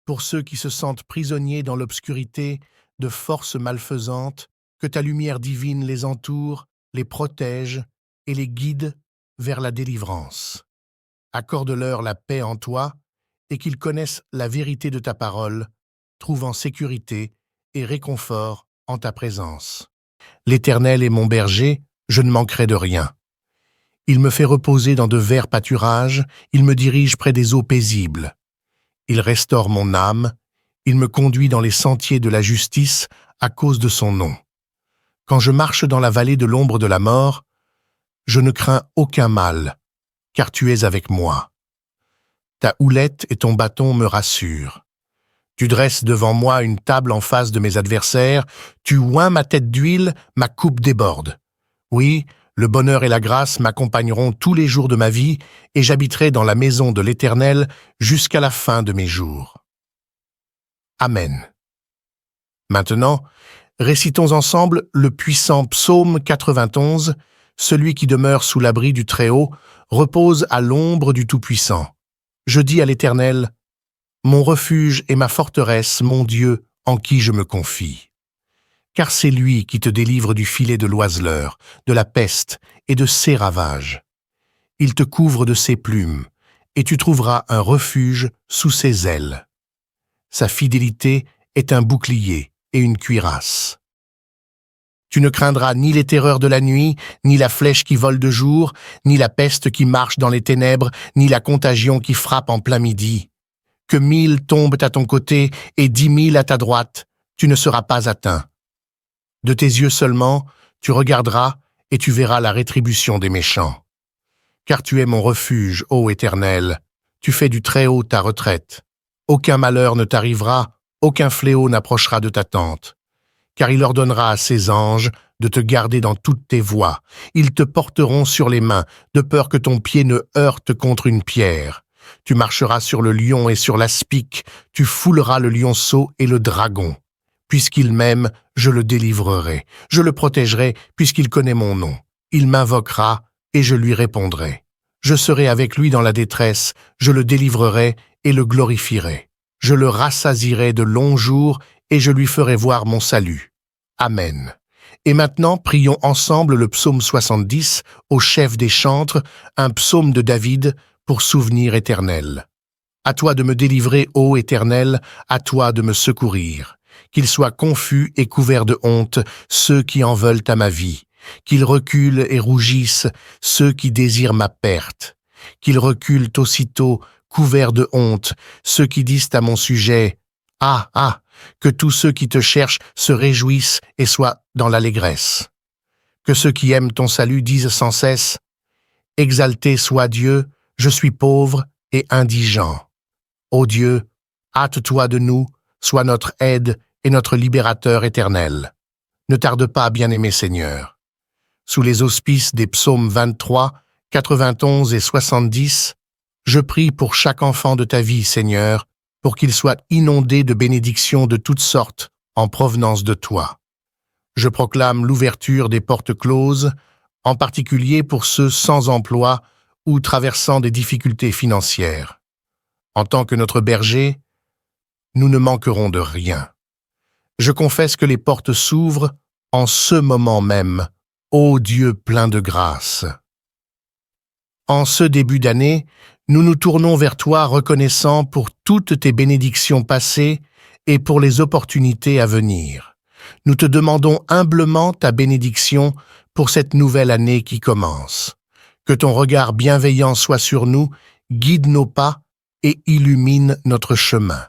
[SPEAKER 1] Pour ceux qui se sentent prisonniers dans l'obscurité de forces malfaisantes, que ta lumière divine les entoure, les protège et les guide vers la délivrance. Accorde-leur la paix en toi et qu'ils connaissent la vérité de ta parole, trouvant sécurité et réconfort en ta présence. L'Éternel est mon berger, je ne manquerai de rien. Il me fait reposer dans de verts pâturages, il me dirige près des eaux paisibles. Il restaure mon âme, il me conduit dans les sentiers de la justice à cause de son nom. Quand je marche dans la vallée de l'ombre de la mort, je ne crains aucun mal, car tu es avec moi. Ta houlette et ton bâton me rassurent. Tu dresses devant moi une table en face de mes adversaires, tu oins ma tête d'huile, ma coupe déborde. Oui, le bonheur et la grâce m'accompagneront tous les jours de ma vie, et j'habiterai dans la maison de l'Éternel jusqu'à la fin de mes jours. Amen. Maintenant, récitons ensemble le puissant psaume 91, celui qui demeure sous l'abri du Très-Haut, repose à l'ombre du Tout-Puissant. Je dis à l'Éternel, mon refuge et ma forteresse, mon Dieu, en qui je me confie. Car c'est lui qui te délivre du filet de l'oiseleur, de la peste et de ses ravages. Il te couvre de ses plumes, et tu trouveras un refuge sous ses ailes. Sa fidélité est un bouclier et une cuirasse. Tu ne craindras ni les terreurs de la nuit, ni la flèche qui vole de jour, ni la peste qui marche dans les ténèbres, ni la contagion qui frappe en plein midi. Que 1000 tombent à ton côté et 10 000 à ta droite, tu ne seras pas atteint. De tes yeux seulement, tu regarderas et tu verras la rétribution des méchants. Car tu es mon refuge, ô Éternel, tu fais du Très-Haut ta retraite. Aucun malheur ne t'arrivera, aucun fléau n'approchera de ta tente. Car il ordonnera à ses anges de te garder dans toutes tes voies. Ils te porteront sur les mains, de peur que ton pied ne heurte contre une pierre. Tu marcheras sur le lion et sur l'aspic, tu fouleras le lionceau et le dragon. Puisqu'il m'aime, je le délivrerai. Je le protégerai, puisqu'il connaît mon nom. Il m'invoquera, et je lui répondrai. Je serai avec lui dans la détresse, je le délivrerai et le glorifierai. Je le rassasierai de longs jours, et je lui ferai voir mon salut. Amen. Et maintenant, prions ensemble le psaume 70 au chef des chantres, un psaume de David pour souvenir éternel. À toi de me délivrer, ô Éternel, à toi de me secourir. Qu'ils soient confus et couverts de honte, ceux qui en veulent à ma vie. Qu'ils reculent et rougissent, ceux qui désirent ma perte. Qu'ils reculent aussitôt, couverts de honte, ceux qui disent à mon sujet « Ah, ah !» Que tous ceux qui te cherchent se réjouissent et soient dans l'allégresse. Que ceux qui aiment ton salut disent sans cesse « Exalté soit Dieu, je suis pauvre et indigent. Ô Dieu, hâte-toi de nous, sois notre aide et notre libérateur éternel. Ne tarde pas, bien-aimé Seigneur. » Sous les auspices des psaumes 23, 91 et 70, je prie pour chaque enfant de ta vie, Seigneur, pour qu'il soit inondé de bénédictions de toutes sortes en provenance de toi. Je proclame l'ouverture des portes closes, en particulier pour ceux sans emploi ou traversant des difficultés financières. En tant que notre berger, nous ne manquerons de rien. Je confesse que les portes s'ouvrent en ce moment même, ô Dieu plein de grâce. En ce début d'année, nous nous tournons vers toi reconnaissants pour toutes tes bénédictions passées et pour les opportunités à venir. Nous te demandons humblement ta bénédiction pour cette nouvelle année qui commence. Que ton regard bienveillant soit sur nous, guide nos pas et illumine notre chemin.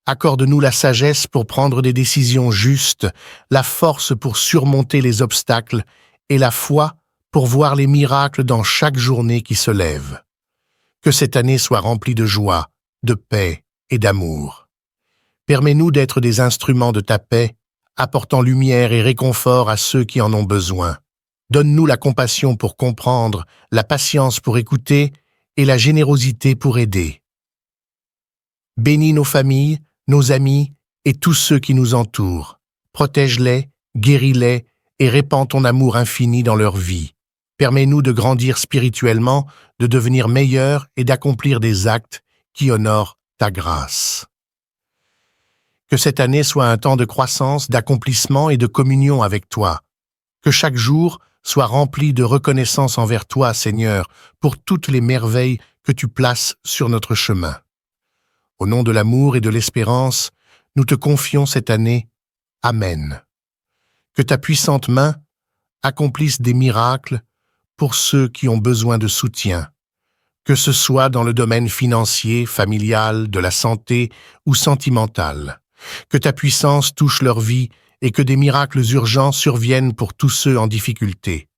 [SPEAKER 1] Accorde-nous la sagesse pour prendre des décisions justes, la force pour surmonter les obstacles et la foi pour voir les miracles dans chaque journée qui se lève. Que cette année soit remplie de joie, de paix et d'amour. Permets-nous d'être des instruments de ta paix, apportant lumière et réconfort à ceux qui en ont besoin. Donne-nous la compassion pour comprendre, la patience pour écouter et la générosité pour aider. Bénis nos familles, nos amis et tous ceux qui nous entourent. Protège-les, guéris-les et répands ton amour infini dans leur vie. Permets-nous de grandir spirituellement, de devenir meilleurs et d'accomplir des actes qui honorent ta grâce. Que cette année soit un temps de croissance, d'accomplissement et de communion avec toi. Que chaque jour soit rempli de reconnaissance envers toi, Seigneur, pour toutes les merveilles que tu places sur notre chemin. Au nom de l'amour et de l'espérance, nous te confions cette année. Amen. Que ta puissante main accomplisse des miracles pour ceux qui ont besoin de soutien, que ce soit dans le domaine financier, familial, de la santé ou sentimental. Que ta puissance touche leur vie et que des miracles urgents surviennent pour tous ceux en difficulté.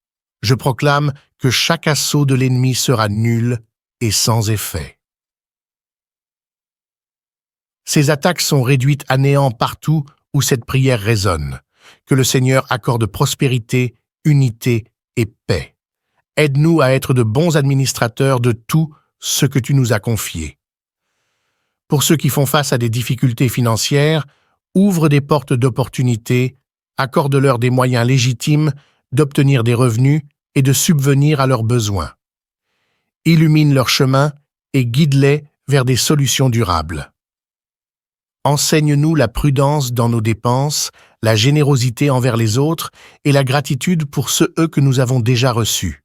[SPEAKER 1] Je proclame que chaque assaut de l'ennemi sera nul et sans effet. Ces attaques sont réduites à néant partout où cette prière résonne. Que le Seigneur accorde prospérité, unité et paix. Aide-nous à être de bons administrateurs de tout ce que tu nous as confié. Pour ceux qui font face à des difficultés financières, ouvre des portes d'opportunités, accorde-leur des moyens légitimes d'obtenir des revenus et de subvenir à leurs besoins. Illumine leur chemin et guide-les vers des solutions durables. Enseigne-nous la prudence dans nos dépenses, la générosité envers les autres et la gratitude pour ceux que nous avons déjà reçus.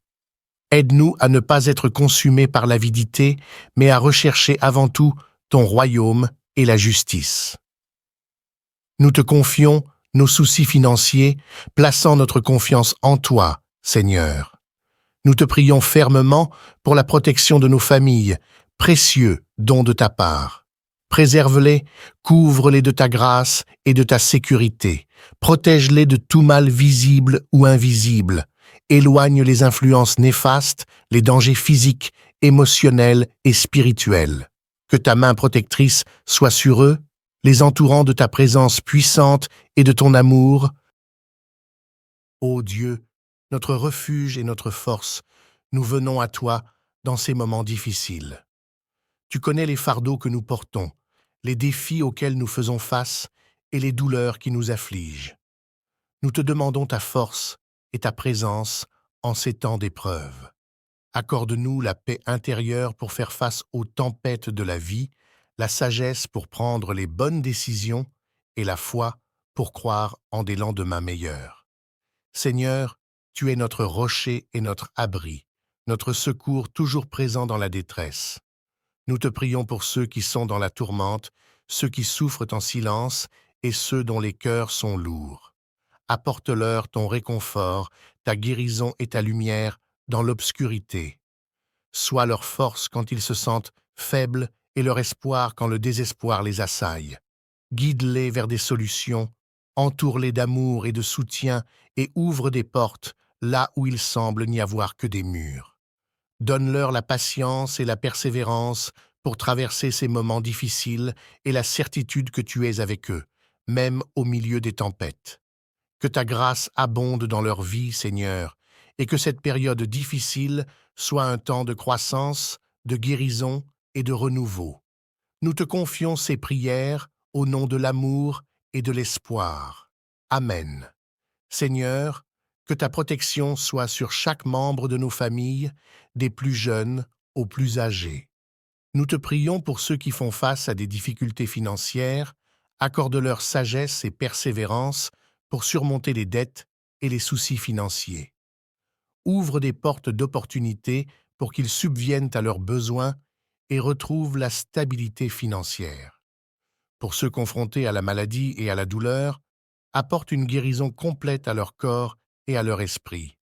[SPEAKER 1] Aide-nous à ne pas être consumés par l'avidité, mais à rechercher avant tout ton royaume et la justice. Nous te confions nos soucis financiers, plaçant notre confiance en toi, Seigneur. Nous te prions fermement pour la protection de nos familles, précieux don de ta part. Préserve-les, couvre-les de ta grâce et de ta sécurité. Protège-les de tout mal visible ou invisible éloigne les influences néfastes, les dangers physiques, émotionnels et spirituels. Que ta main protectrice soit sur eux, les entourant de ta présence puissante et de ton amour. Ô Dieu, notre refuge et notre force, nous venons à toi dans ces moments difficiles. Tu connais les fardeaux que nous portons, les défis auxquels nous faisons face et les douleurs qui nous affligent. Nous te demandons ta force et ta présence en ces temps d'épreuve. Accorde-nous la paix intérieure pour faire face aux tempêtes de la vie, la sagesse pour prendre les bonnes décisions et la foi pour croire en des lendemains meilleurs. Seigneur, tu es notre rocher et notre abri, notre secours toujours présent dans la détresse. Nous te prions pour ceux qui sont dans la tourmente, ceux qui souffrent en silence et ceux dont les cœurs sont lourds. Apporte-leur ton réconfort, ta guérison et ta lumière dans l'obscurité. Sois leur force quand ils se sentent faibles et leur espoir quand le désespoir les assaille. Guide-les vers des solutions, entoure-les d'amour et de soutien et ouvre des portes là où il semble n'y avoir que des murs. Donne-leur la patience et la persévérance pour traverser ces moments difficiles et la certitude que tu es avec eux, même au milieu des tempêtes. Que ta grâce abonde dans leur vie, Seigneur, et que cette période difficile soit un temps de croissance, de guérison et de renouveau. Nous te confions ces prières au nom de l'amour et de l'espoir. Amen. Seigneur, que ta protection soit sur chaque membre de nos familles, des plus jeunes aux plus âgés. Nous te prions pour ceux qui font face à des difficultés financières, accorde-leur sagesse et persévérance pour surmonter les dettes et les soucis financiers. Ouvre des portes d'opportunités pour qu'ils subviennent à leurs besoins et retrouvent la stabilité financière. Pour ceux confrontés à la maladie et à la douleur, apporte une guérison complète à leur corps et à leur esprit.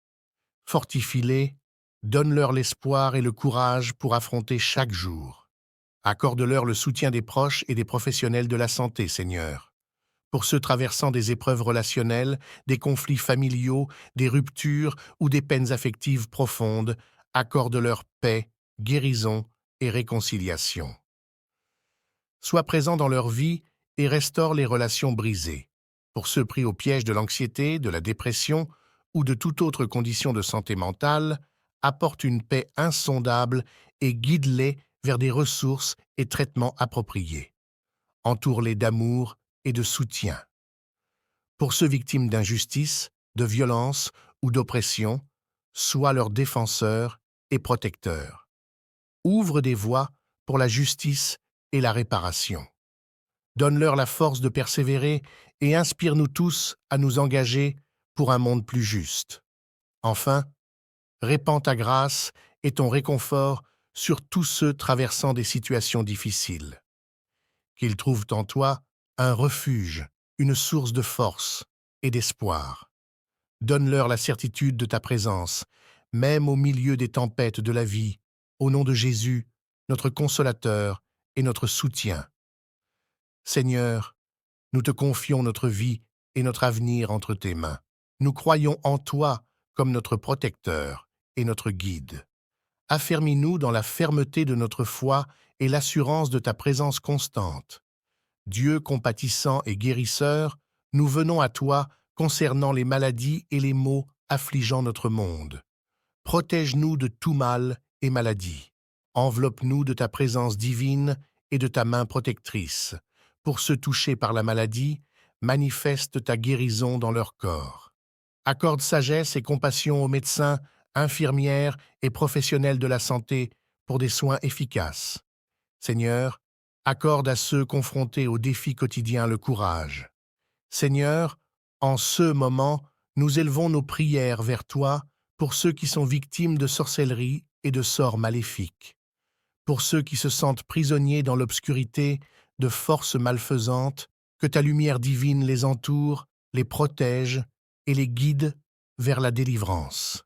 [SPEAKER 1] Fortifie-les, donne-leur l'espoir et le courage pour affronter chaque jour. Accorde-leur le soutien des proches et des professionnels de la santé, Seigneur. Pour ceux traversant des épreuves relationnelles, des conflits familiaux, des ruptures ou des peines affectives profondes, accorde-leur paix, guérison et réconciliation. Sois présent dans leur vie et restaure les relations brisées. Pour ceux pris au piège de l'anxiété, de la dépression ou de toute autre condition de santé mentale, apporte une paix insondable et guide-les vers des ressources et traitements appropriés. Entoure-les d'amour et de soutien. Pour ceux victimes d'injustice, de violence ou d'oppression, sois leur défenseur et protecteur. Ouvre des voies pour la justice et la réparation. Donne-leur la force de persévérer et inspire-nous tous à nous engager pour un monde plus juste. Enfin, répands ta grâce et ton réconfort sur tous ceux traversant des situations difficiles. Qu'ils trouvent en toi un refuge, une source de force et d'espoir. Donne-leur la certitude de ta présence, même au milieu des tempêtes de la vie, au nom de Jésus, notre consolateur et notre soutien. Seigneur, nous te confions notre vie et notre avenir entre tes mains. Nous croyons en toi comme notre protecteur et notre guide. Affermis-nous dans la fermeté de notre foi et l'assurance de ta présence constante. Dieu compatissant et guérisseur, nous venons à toi concernant les maladies et les maux affligeant notre monde. Protège-nous de tout mal et maladie. Enveloppe-nous de ta présence divine et de ta main protectrice. Pour ceux touchés par la maladie, manifeste ta guérison dans leur corps. Accorde sagesse et compassion aux médecins, infirmières et professionnels de la santé pour des soins efficaces. Seigneur, accorde à ceux confrontés aux défis quotidiens le courage. Seigneur, en ce moment, nous élevons nos prières vers toi pour ceux qui sont victimes de sorcellerie et de sorts maléfiques. Pour ceux qui se sentent prisonniers dans l'obscurité de forces malfaisantes, que ta lumière divine les entoure, les protège et les guide vers la délivrance.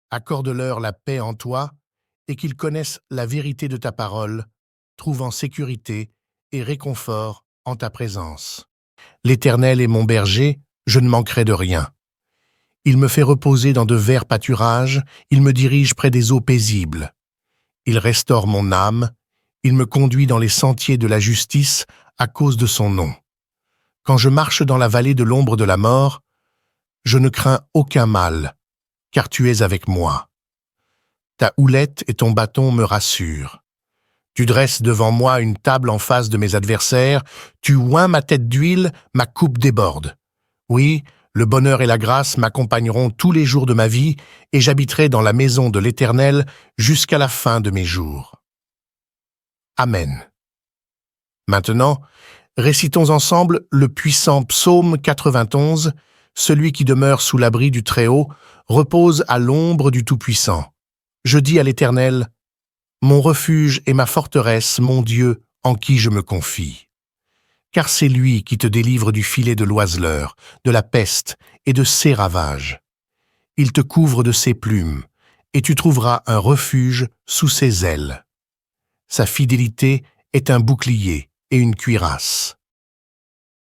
[SPEAKER 1] Accorde-leur la paix en toi et qu'ils connaissent la vérité de ta parole, trouvant sécurité et réconfort en ta présence. L'Éternel est mon berger, je ne manquerai de rien. Il me fait reposer dans de verts pâturages, il me dirige près des eaux paisibles. Il restaure mon âme, il me conduit dans les sentiers de la justice à cause de son nom. Quand je marche dans la vallée de l'ombre de la mort, je ne crains aucun mal, car tu es avec moi. Ta houlette et ton bâton me rassurent. Tu dresses devant moi une table en face de mes adversaires, tu oins ma tête d'huile, ma coupe déborde. Oui, le bonheur et la grâce m'accompagneront tous les jours de ma vie, et j'habiterai dans la maison de l'Éternel jusqu'à la fin de mes jours. Amen. Maintenant, récitons ensemble le puissant psaume 91, celui qui demeure sous l'abri du Très-Haut, repose à l'ombre du Tout-Puissant. Je dis à l'Éternel, mon refuge et ma forteresse, mon Dieu, en qui je me confie. Car c'est lui qui te délivre du filet de l'oiseleur, de la peste et de ses ravages. Il te couvre de ses plumes, et tu trouveras un refuge sous ses ailes. Sa fidélité est un bouclier et une cuirasse.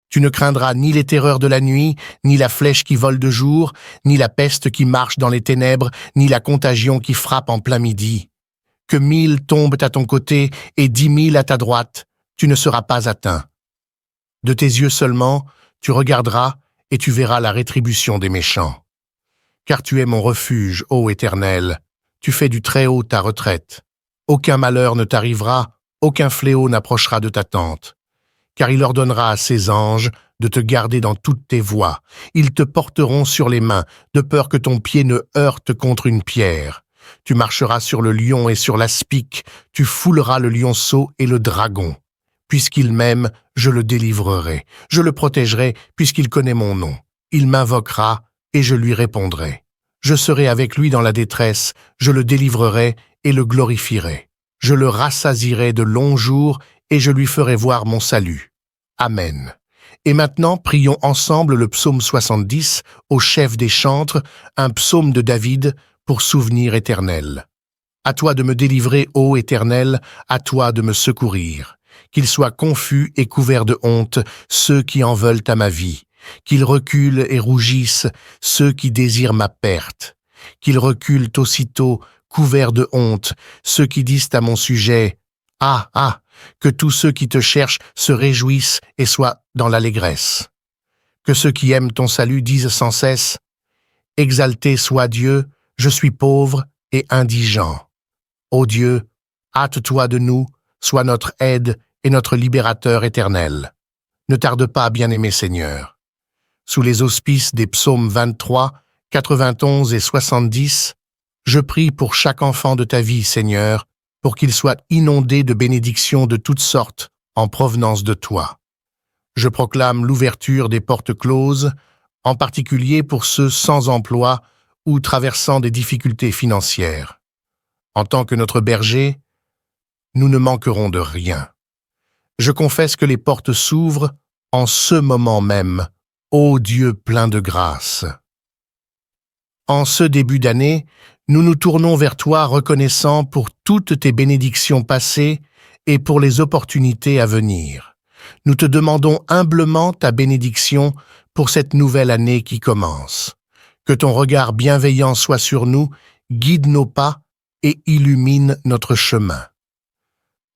[SPEAKER 1] Tu ne craindras ni les terreurs de la nuit, ni la flèche qui vole de jour, ni la peste qui marche dans les ténèbres, ni la contagion qui frappe en plein midi. Que 1000 tombent à ton côté et 10 000 à ta droite, tu ne seras pas atteint. De tes yeux seulement, tu regarderas et tu verras la rétribution des méchants. Car tu es mon refuge, ô Éternel, tu fais du Très-Haut ta retraite. Aucun malheur ne t'arrivera, aucun fléau n'approchera de ta tente. Car il ordonnera à ses anges de te garder dans toutes tes voies. Ils te porteront sur les mains, de peur que ton pied ne heurte contre une pierre. Tu marcheras sur le lion et sur l'aspic, tu fouleras le lionceau et le dragon. Puisqu'il m'aime, je le délivrerai. Je le protégerai, puisqu'il connaît mon nom. Il m'invoquera, et je lui répondrai. Je serai avec lui dans la détresse, je le délivrerai et le glorifierai. Je le rassasierai de longs jours, et je lui ferai voir mon salut. Amen. Et maintenant, prions ensemble le psaume 70, au chef des chantres, un psaume de David, pour souvenir éternel. À toi de me délivrer, ô Éternel, à toi de me secourir. Qu'ils soient confus et couverts de honte, ceux qui en veulent à ma vie. Qu'ils reculent et rougissent, ceux qui désirent ma perte. Qu'ils reculent aussitôt, couverts de honte, ceux qui disent à mon sujet « Ah, ah !» Que tous ceux qui te cherchent se réjouissent et soient dans l'allégresse. Que ceux qui aiment ton salut disent sans cesse « Exalté soit Dieu, je suis pauvre et indigent. Ô Dieu, hâte-toi de nous, sois notre aide et notre libérateur éternel. Ne tarde pas, bien-aimé Seigneur. » Sous les auspices des psaumes 23, 91 et 70, je prie pour chaque enfant de ta vie, Seigneur, pour qu'il soit inondé de bénédictions de toutes sortes en provenance de toi. Je proclame l'ouverture des portes closes, en particulier pour ceux sans emploi ou traversant des difficultés financières. En tant que notre berger, nous ne manquerons de rien. Je confesse que les portes s'ouvrent en ce moment même, ô Dieu plein de grâce. En ce début d'année, nous nous tournons vers toi reconnaissants pour toutes tes bénédictions passées et pour les opportunités à venir. Nous te demandons humblement ta bénédiction pour cette nouvelle année qui commence. Que ton regard bienveillant soit sur nous, guide nos pas et illumine notre chemin.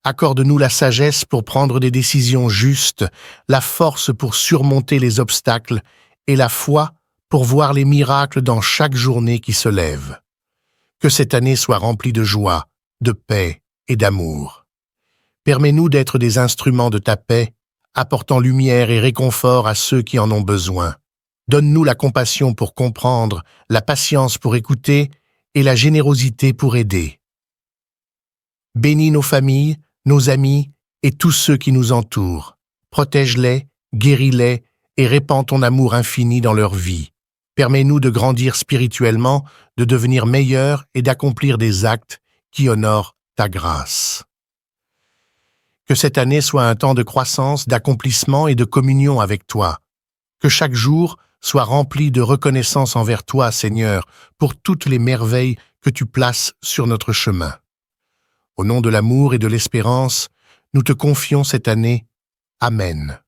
[SPEAKER 1] Accorde-nous la sagesse pour prendre des décisions justes, la force pour surmonter les obstacles et la foi pour voir les miracles dans chaque journée qui se lève. Que cette année soit remplie de joie, de paix et d'amour. Permets-nous d'être des instruments de ta paix, apportant lumière et réconfort à ceux qui en ont besoin. Donne-nous la compassion pour comprendre, la patience pour écouter et la générosité pour aider. Bénis nos familles, nos amis et tous ceux qui nous entourent. Protège-les, guéris-les et répands ton amour infini dans leur vie. Permets-nous de grandir spirituellement, de devenir meilleurs et d'accomplir des actes qui honorent ta grâce. Que cette année soit un temps de croissance, d'accomplissement et de communion avec toi. Que chaque jour soit rempli de reconnaissance envers toi, Seigneur, pour toutes les merveilles que tu places sur notre chemin. Au nom de l'amour et de l'espérance, nous te confions cette année. Amen.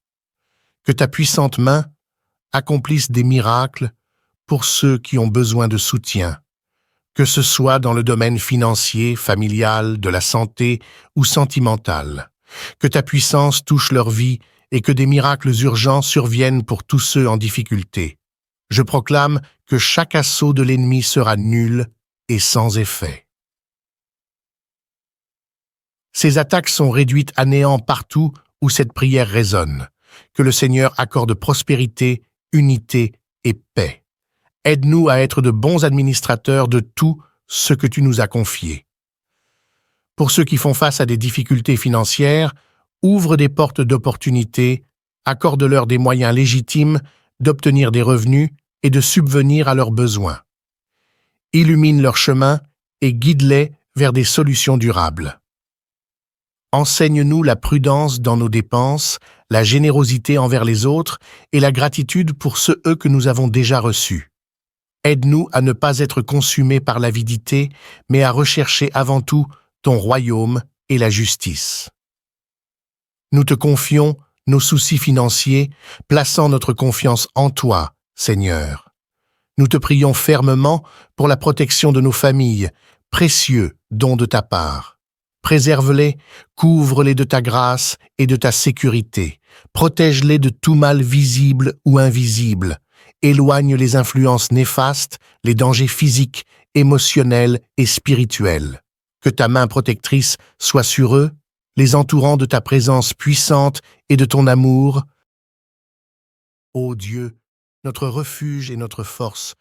[SPEAKER 1] Que ta puissante main accomplisse des miracles pour ceux qui ont besoin de soutien, que ce soit dans le domaine financier, familial, de la santé ou sentimental. Que ta puissance touche leur vie et que des miracles urgents surviennent pour tous ceux en difficulté. Je proclame que chaque assaut de l'ennemi sera nul et sans effet. Ces attaques sont réduites à néant partout où cette prière résonne. Que le Seigneur accorde prospérité, unité et paix. Aide-nous à être de bons administrateurs de tout ce que tu nous as confié. Pour ceux qui font face à des difficultés financières, ouvre des portes d'opportunités, accorde-leur des moyens légitimes d'obtenir des revenus et de subvenir à leurs besoins. Illumine leur chemin et guide-les vers des solutions durables. Enseigne-nous la prudence dans nos dépenses, la générosité envers les autres et la gratitude pour ceux que nous avons déjà reçus. Aide-nous à ne pas être consumés par l'avidité, mais à rechercher avant tout ton royaume et la justice. Nous te confions nos soucis financiers, plaçant notre confiance en toi, Seigneur. Nous te prions fermement pour la protection de nos familles, précieux don de ta part. Préserve-les, couvre-les de ta grâce et de ta sécurité. Protège-les de tout mal visible ou invisible. Éloigne les influences néfastes, les dangers physiques, émotionnels et spirituels. Que ta main protectrice soit sur eux, les entourant de ta présence puissante et de ton amour. Ô Dieu, notre refuge et notre force,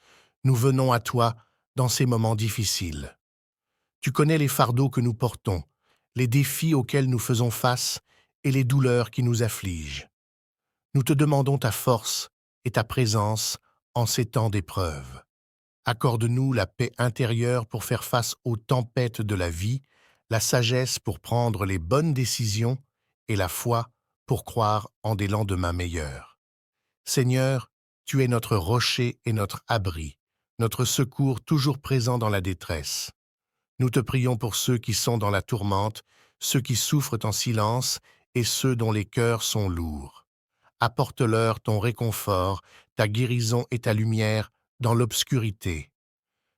[SPEAKER 1] nous venons à toi dans ces moments difficiles. Tu connais les fardeaux que nous portons, les défis auxquels nous faisons face et les douleurs qui nous affligent. Nous te demandons ta force et ta présence en ces temps d'épreuve. Accorde-nous la paix intérieure pour faire face aux tempêtes de la vie, la sagesse pour prendre les bonnes décisions et la foi pour croire en des lendemains meilleurs. Seigneur, tu es notre rocher et notre abri, notre secours toujours présent dans la détresse. Nous te prions pour ceux qui sont dans la tourmente, ceux qui souffrent en silence et ceux dont les cœurs sont lourds. Apporte-leur ton réconfort, ta guérison et ta lumière dans l'obscurité.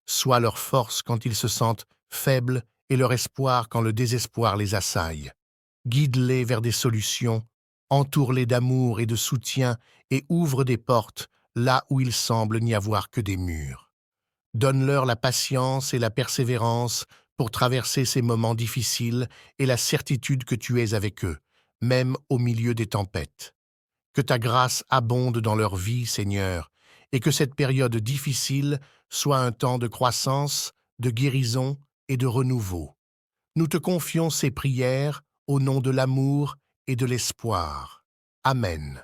[SPEAKER 1] Sois leur force quand ils se sentent faibles et leur espoir quand le désespoir les assaille. Guide-les vers des solutions, entoure-les d'amour et de soutien et ouvre des portes là où il semble n'y avoir que des murs. Donne-leur la patience et la persévérance pour traverser ces moments difficiles et la certitude que tu es avec eux, même au milieu des tempêtes. Que ta grâce abonde dans leur vie, Seigneur, et que cette période difficile soit un temps de croissance, de guérison et de renouveau. Nous te confions ces prières au nom de l'amour et de l'espoir. Amen.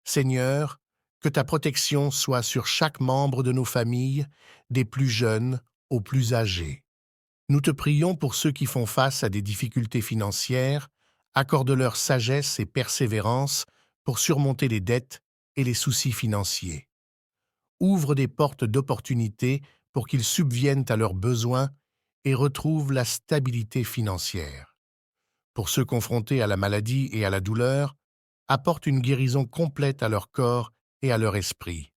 [SPEAKER 1] Seigneur, que ta protection soit sur chaque membre de nos familles, des plus jeunes aux plus âgés. Nous te prions pour ceux qui font face à des difficultés financières, accorde-leur sagesse et persévérance pour surmonter les dettes et les soucis financiers. Ouvre des portes d'opportunités pour qu'ils subviennent à leurs besoins et retrouvent la stabilité financière. Pour ceux confrontés à la maladie et à la douleur, apporte une guérison complète à leur corps et à leur esprit.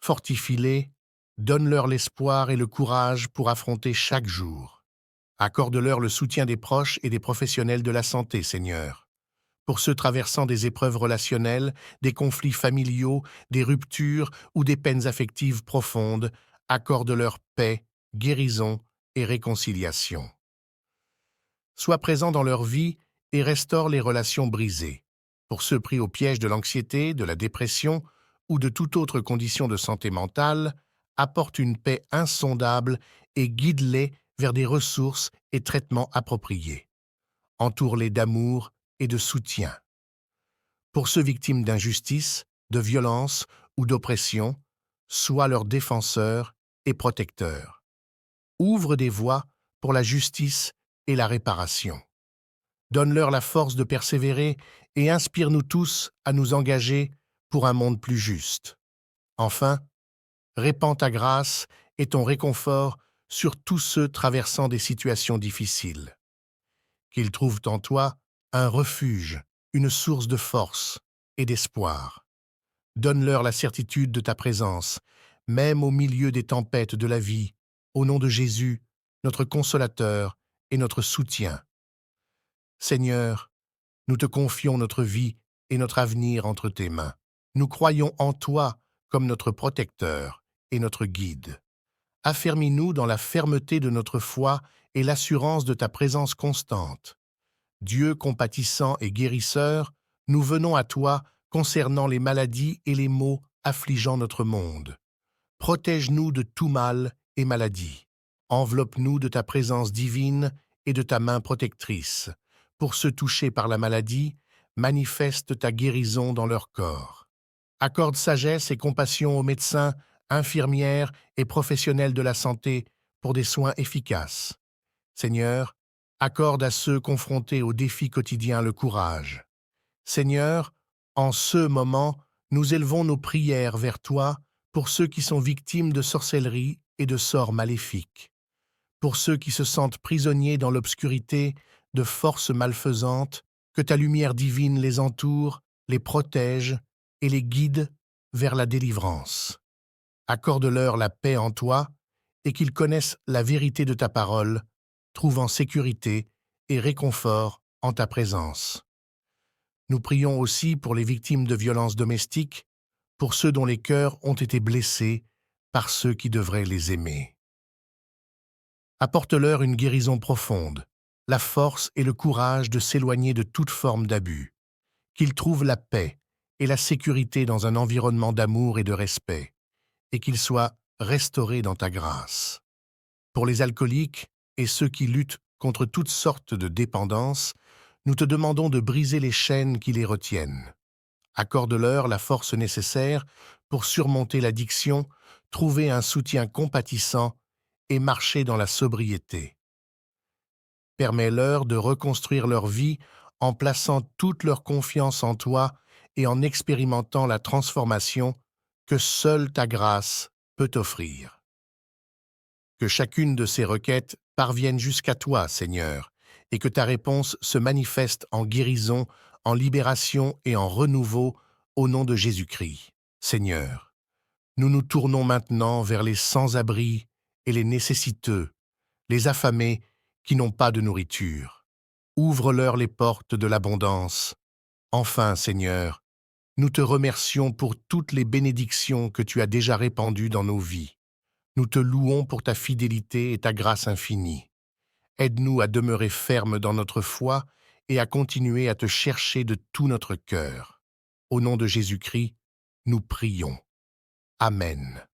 [SPEAKER 1] Fortifie-les, donne-leur l'espoir et le courage pour affronter chaque jour. Accorde-leur le soutien des proches et des professionnels de la santé, Seigneur. Pour ceux traversant des épreuves relationnelles, des conflits familiaux, des ruptures ou des peines affectives profondes, accorde-leur paix, guérison et réconciliation. Sois présent dans leur vie et restaure les relations brisées. Pour ceux pris au piège de l'anxiété, de la dépression ou de toute autre condition de santé mentale, apporte une paix insondable et guide-les vers des ressources et traitements appropriés. Entoure-les d'amour et de soutien. Pour ceux victimes d'injustice, de violence ou d'oppression, sois leur défenseur et protecteur. Ouvre des voies pour la justice et la réparation. Donne-leur la force de persévérer et inspire-nous tous à nous engager pour un monde plus juste. Enfin, répands ta grâce et ton réconfort sur tous ceux traversant des situations difficiles. Qu'ils trouvent en toi un refuge, une source de force et d'espoir. Donne-leur la certitude de ta présence, même au milieu des tempêtes de la vie, au nom de Jésus, notre consolateur et notre soutien. Seigneur, nous te confions notre vie et notre avenir entre tes mains. Nous croyons en toi comme notre protecteur et notre guide. Affermis-nous dans la fermeté de notre foi et l'assurance de ta présence constante. Dieu compatissant et guérisseur, nous venons à toi concernant les maladies et les maux affligeant notre monde. Protège-nous de tout mal et maladie. Enveloppe-nous de ta présence divine et de ta main protectrice. Pour ceux touchés par la maladie, manifeste ta guérison dans leur corps. Accorde sagesse et compassion aux médecins, infirmières et professionnels de la santé pour des soins efficaces. Seigneur, accorde à ceux confrontés aux défis quotidiens le courage. Seigneur, en ce moment, nous élevons nos prières vers toi pour ceux qui sont victimes de sorcellerie et de sorts maléfiques, pour ceux qui se sentent prisonniers dans l'obscurité de forces malfaisantes, que ta lumière divine les entoure, les protège et les guide vers la délivrance. Accorde-leur la paix en toi et qu'ils connaissent la vérité de ta parole, trouvant sécurité et réconfort en ta présence. Nous prions aussi pour les victimes de violences domestiques, pour ceux dont les cœurs ont été blessés par ceux qui devraient les aimer. Apporte-leur une guérison profonde, la force et le courage de s'éloigner de toute forme d'abus, qu'ils trouvent la paix et la sécurité dans un environnement d'amour et de respect, et qu'ils soient restaurés dans ta grâce. Pour les alcooliques et ceux qui luttent contre toutes sortes de dépendances, nous te demandons de briser les chaînes qui les retiennent. Accorde-leur la force nécessaire pour surmonter l'addiction, trouver un soutien compatissant et marcher dans la sobriété. Permets-leur de reconstruire leur vie en plaçant toute leur confiance en toi et en expérimentant la transformation que seule ta grâce peut offrir. Que chacune de ces requêtes parvienne jusqu'à toi, Seigneur, et que ta réponse se manifeste en guérison, en libération et en renouveau au nom de Jésus-Christ. Seigneur, nous nous tournons maintenant vers les sans-abri et les nécessiteux, les affamés qui n'ont pas de nourriture. Ouvre-leur les portes de l'abondance. Enfin, Seigneur, nous te remercions pour toutes les bénédictions que tu as déjà répandues dans nos vies. Nous te louons pour ta fidélité et ta grâce infinie. Aide-nous à demeurer fermes dans notre foi et à continuer à te chercher de tout notre cœur. Au nom de Jésus-Christ, nous prions. Amen.